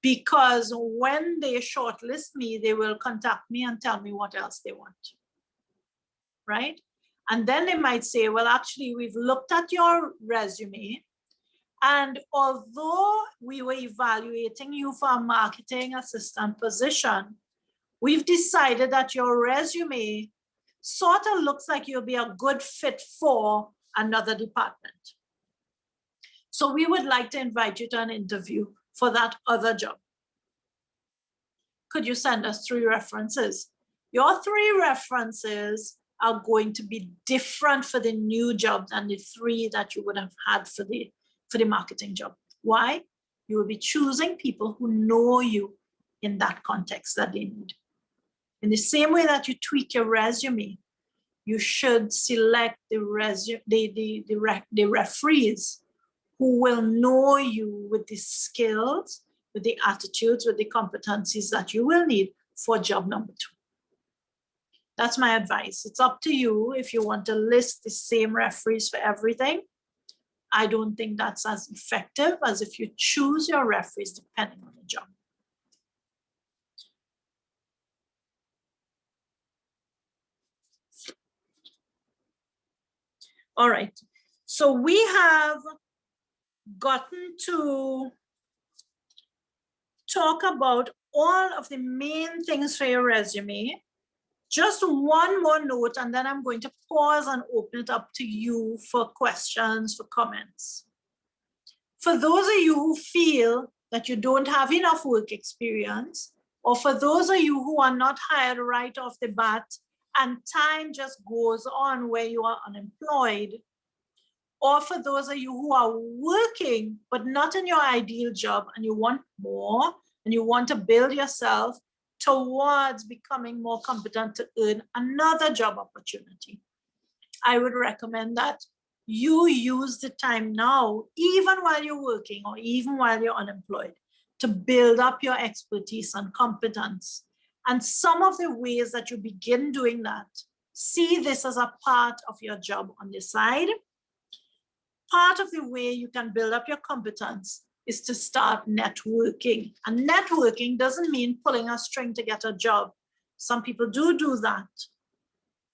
because when they shortlist me, they will contact me and tell me what else they want, right? And then they might say, well, actually, we've looked at your resume, and although we were evaluating you for a marketing assistant position, we've decided that your resume sort of looks like you'll be a good fit for another department. So we would like to invite you to an interview for that other job. Could you send us 3 references? Your 3 references are going to be different for the new job than the 3 that you would have had for the marketing job. Why? You will be choosing people who know you in that context that they need. In the same way that you tweak your resume, you should select the referees who will know you with the skills, with the attitudes, with the competencies that you will need for job number 2. That's my advice. It's up to you if you want to list the same referees for everything. I don't think that's as effective as if you choose your referees depending on the job. All right. So we have gotten to talk about all of the main things for your resume. Just one more note, and then I'm going to pause and open it up to you for questions, for comments. For those of you who feel that you don't have enough work experience, or for those of you who are not hired right off the bat and time just goes on where you are unemployed, or for those of you who are working but not in your ideal job and you want more and you want to build yourself towards becoming more competent to earn another job opportunity, I would recommend that you use the time now, even while you're working or even while you're unemployed, to build up your expertise and competence. And some of the ways that you begin doing that, see this as a part of your job on the side. Part of the way you can build up your competence is to start networking. And networking doesn't mean pulling a string to get a job. Some people do that.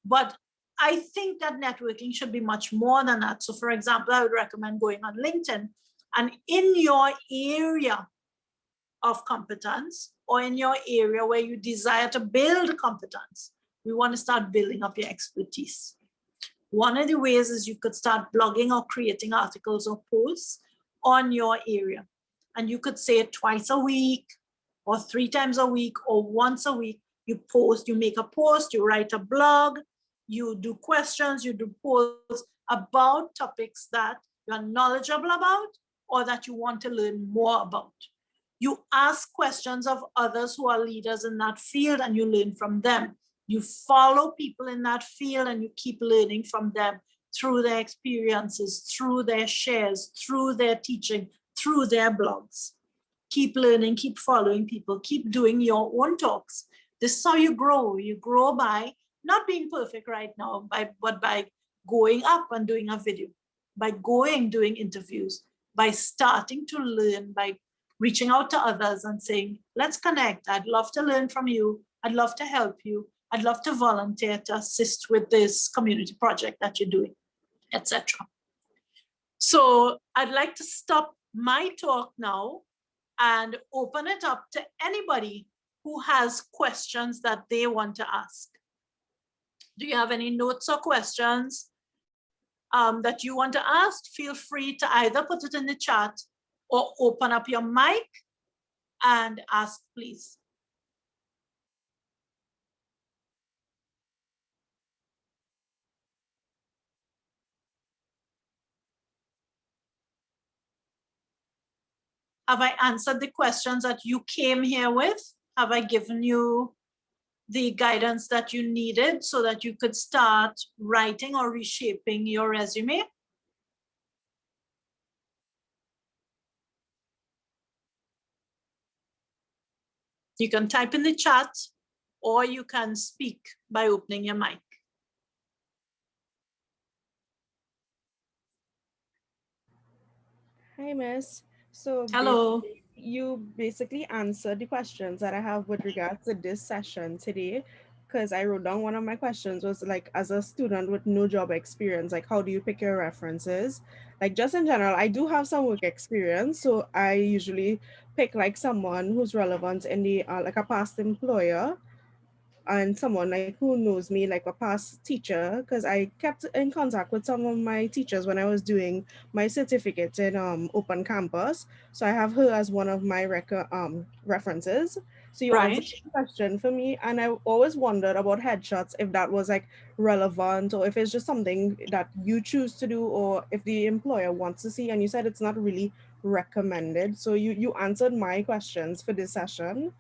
But I think that networking should be much more than that. So for example, I would recommend going on LinkedIn, and in your area of competence or in your area where you desire to build competence, we want to start building up your expertise. One of the ways is you could start blogging or creating articles or posts on your area. And you could say it twice a week or 3 times a week or once a week. You post, you make a post, you write a blog, you do questions, you do posts about topics that you're knowledgeable about or that you want to learn more about. You ask questions of others who are leaders in that field and you learn from them. You follow people in that field and you keep learning from them through their experiences, through their shares, through their teaching, through their blogs. Keep learning, keep following people, keep doing your own talks. This is how you grow. You grow by not being perfect right now, but by going up and doing a video, by doing interviews, by starting to learn, by reaching out to others and saying, let's connect. I'd love to learn from you. I'd love to help you. I'd love to volunteer to assist with this community project that you're doing, etc. So I'd like to stop my talk now and open it up to anybody who has questions that they want to ask. Do you have any notes or questions that you want to ask? Feel free to either put it in the chat or open up your mic and ask, please. Have I answered the questions that you came here with? Have I given you the guidance that you needed so that you could start writing or reshaping your resume? You can type in the chat or you can speak by opening your mic. Hi, Miss. So Hello. you basically answered the questions that I have with regards to this session today, because I wrote down one of my questions was like, as a student with no job experience, like how do you pick your references? Like just in general, I do have some work experience, so I usually pick like someone who's relevant in the like a past employer and someone like who knows me, like a past teacher, because I kept in contact with some of my teachers when I was doing my certificate in open campus. So I have her as one of my references. So you answered Right. the question for me, and I always wondered about headshots, if that was like relevant or if it's just something that you choose to do or if the employer wants to see. And you said it's not really recommended. So you answered my questions for this session.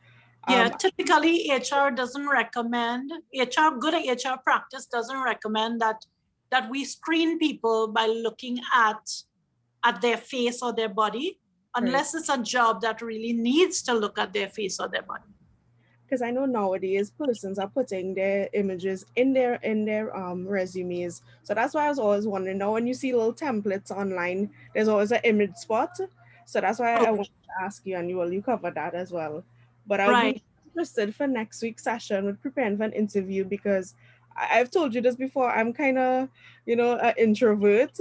Yeah, Um, typically HR doesn't recommend, good HR practice doesn't recommend that we screen people by looking at their face or their body, right. unless it's a job that really needs to look at their face or their body. Because I know nowadays persons are putting their images in their resumes. So that's why I was always wondering. Now when you see little templates online, there's always an image spot. So that's why I wanted to ask you, and you cover that as well. But I'll Right. be interested for next week's session with preparing for an interview, because I've told you this before, I'm kind of, an introvert.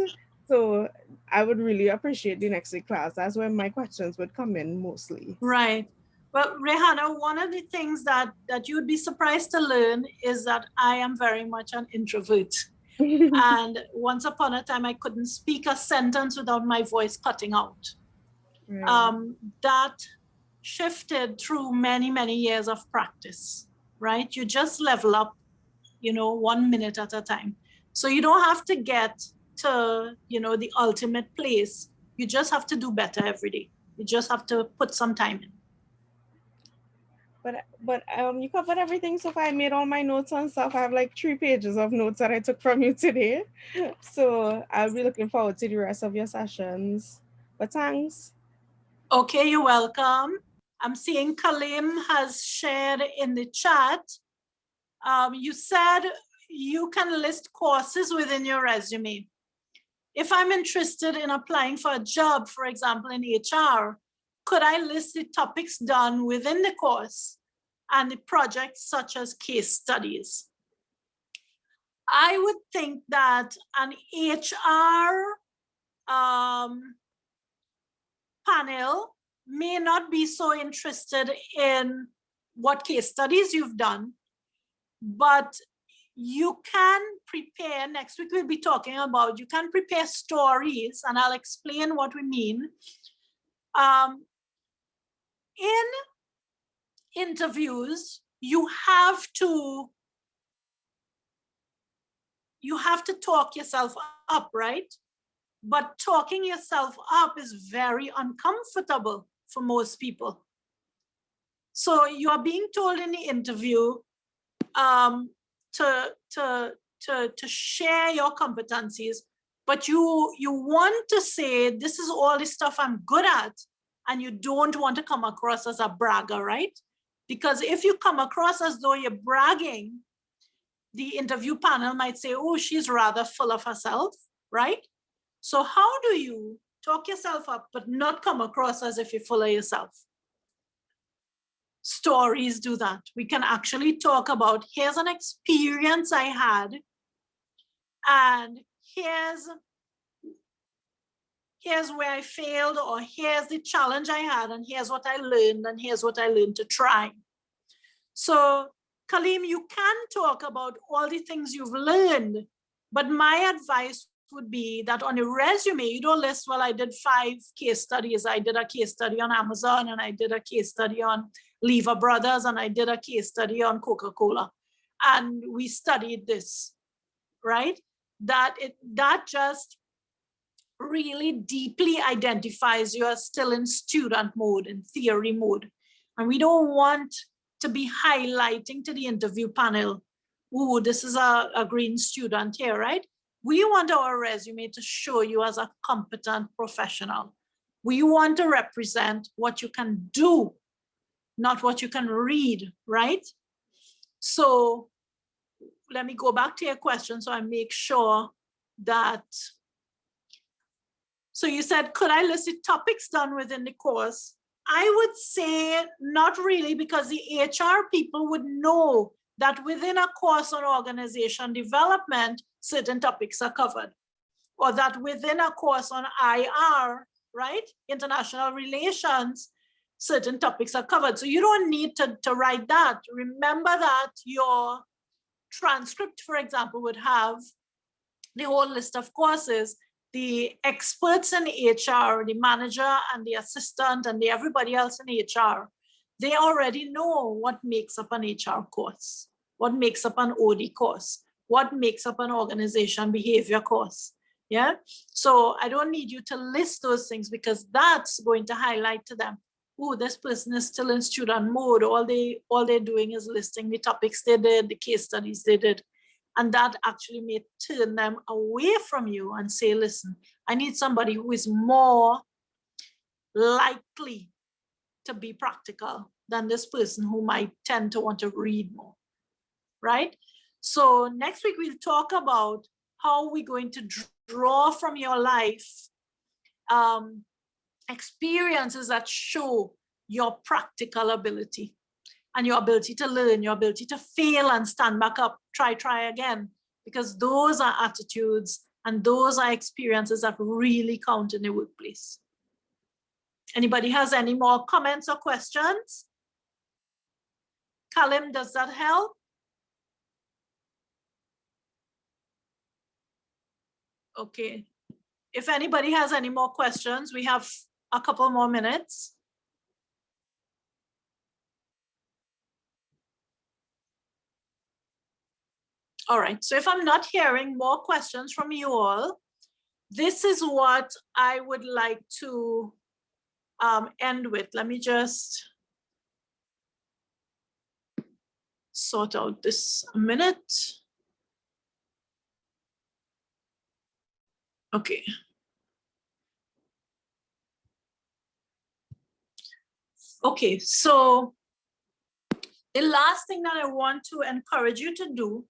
So I would really appreciate the next week class. That's where my questions would come in mostly. Right. Well, Rehana, one of the things that you'd be surprised to learn is that I am very much an introvert. And once upon a time, I couldn't speak a sentence without my voice cutting out. Right. That shifted through many, many years of practice, right? You just level up, 1 minute at a time. So you don't have to get to, the ultimate place. You just have to do better every day. You just have to put some time in. But you covered everything so far. I made all my notes and stuff. I have like 3 pages of notes that I took from you today. So I'll be looking forward to the rest of your sessions. But thanks. Okay, you're welcome. I'm seeing Kalim has shared in the chat. You said you can list courses within your resume. If I'm interested in applying for a job, for example, in HR, could I list the topics done within the course and the projects such as case studies? I would think that an HR panel may not be so interested in what case studies you've done, but you can prepare, next week we'll be talking about, you can prepare stories, and I'll explain what we mean. In interviews, you have to talk yourself up, right? But talking yourself up is very uncomfortable for most people. So you are being told in the interview to share your competencies, but you want to say, this is all the stuff I'm good at, and you don't want to come across as a bragger, right? Because if you come across as though you're bragging, the interview panel might say, oh, she's rather full of herself, right? So how do you talk yourself up, but not come across as if you're full of yourself? Stories do that. We can actually talk about, here's an experience I had, and here's where I failed, or here's the challenge I had, and here's what I learned, and here's what I learned to try. So, Kalim, you can talk about all the things you've learned, but my advice would be that on a resume, you don't list, well, I did 5 case studies. I did a case study on Amazon, and I did a case study on Lever Brothers, and I did a case study on Coca-Cola. And we studied this, right? That just really deeply identifies you as still in student mode, in theory mode. And we don't want to be highlighting to the interview panel, ooh, this is a green student here, right? We want our resume to show you as a competent professional. We want to represent what you can do, not what you can read, right? So let me go back to your question so I make sure that, so you said, could I list the topics done within the course? I would say not really, because the HR people would know that within a course on organization development, certain topics are covered, or that within a course on IR, right, international relations, certain topics are covered. So you don't need to write that. Remember that your transcript, for example, would have the whole list of courses. The experts in HR, the manager and the assistant and everybody else in HR, they already know what makes up an HR course, what makes up an OD course, what makes up an organization behavior course. Yeah. So I don't need you to list those things, because that's going to highlight to them, oh, this person is still in student mode. All they're doing is listing the topics they did, the case studies they did. And that actually may turn them away from you and say, listen, I need somebody who is more likely to be practical than this person who might tend to want to read more, right? So next week, we'll talk about how we're going to draw from your life experiences that show your practical ability. and your ability to learn, your ability to fail and stand back up, try again, because those are attitudes and those are experiences that really count in the workplace. Anybody has any more comments or questions? Kalim, does that help? Okay. If anybody has any more questions, we have a couple more minutes. All right, so if I'm not hearing more questions from you all, this is what I would like to end with. Let me just sort out this a minute. Okay. Okay, so the last thing that I want to encourage you to do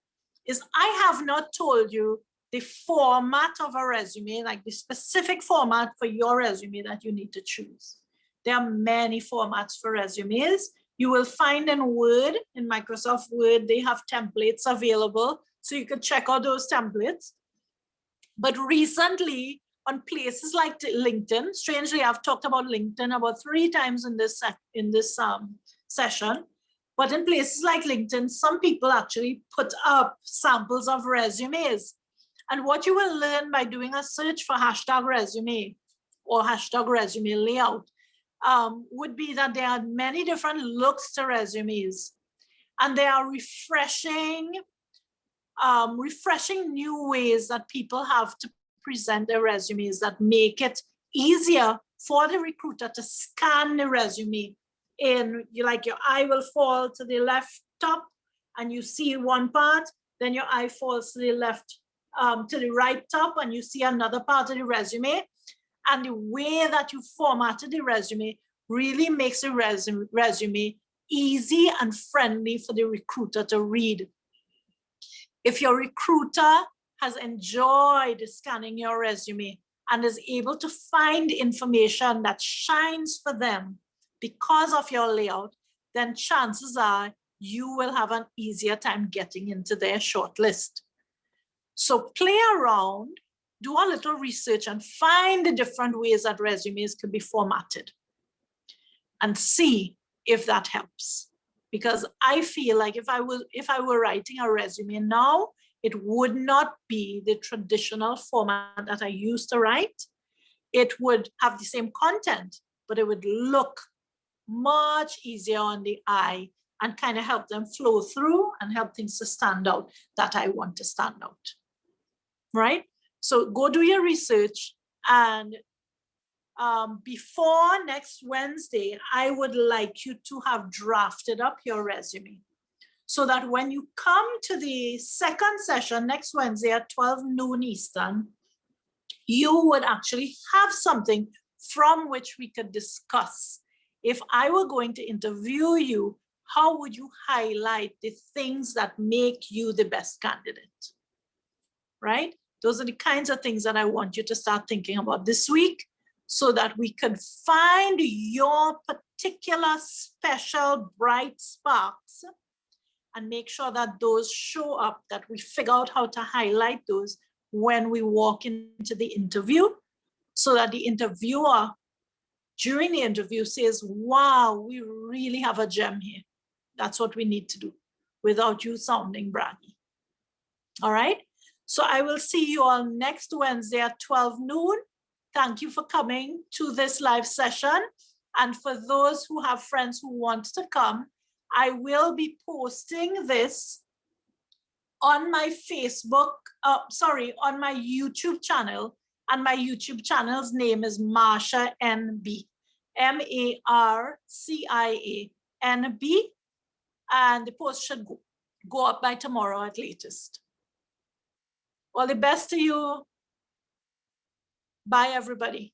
is, I have not told you the format of a resume, like the specific format for your resume that you need to choose. There are many formats for resumes. You will find in Word, in Microsoft Word, they have templates available, so you can check out those templates. But recently, on places like LinkedIn, strangely, I've talked about LinkedIn about 3 times in this session. But in places like LinkedIn, some people actually put up samples of resumes. And what you will learn by doing a search for #resume or #resume layout would be that there are many different looks to resumes. And they are refreshing new ways that people have to present their resumes that make it easier for the recruiter to scan the resume. Like your eye will fall to the left top and you see one part, then your eye falls to the left, to the right top, and you see another part of the resume. And the way that you formatted the resume really makes the resume easy and friendly for the recruiter to read. If your recruiter has enjoyed scanning your resume and is able to find information that shines for them because of your layout, then chances are you will have an easier time getting into their shortlist. So play around, do a little research, and find the different ways that resumes could be formatted and see if that helps. Because I feel like if I were writing a resume now, it would not be the traditional format that I used to write. It would have the same content, but it would look much easier on the eye and kind of help them flow through and help things to stand out that I want to stand out, right? So go do your research, and before next Wednesday, I would like you to have drafted up your resume so that when you come to the second session next Wednesday at 12 noon Eastern, you would actually have something from which we could discuss. If I were going to interview you, how would you highlight the things that make you the best candidate, right? Those are the kinds of things that I want you to start thinking about this week, so that we can find your particular special bright sparks and make sure that those show up, that we figure out how to highlight those when we walk into the interview, so that the interviewer during the interview says, wow, we really have a gem here. That's what we need to do without you sounding braggy. All right. So I will see you all next Wednesday at 12 noon. Thank you for coming to this live session. And for those who have friends who want to come, I will be posting this on my Facebook, on my YouTube channel. And my YouTube channel's name is Marsha NB, MARCIA-NB. And the post should go up by tomorrow at latest. All the best to you. Bye, everybody.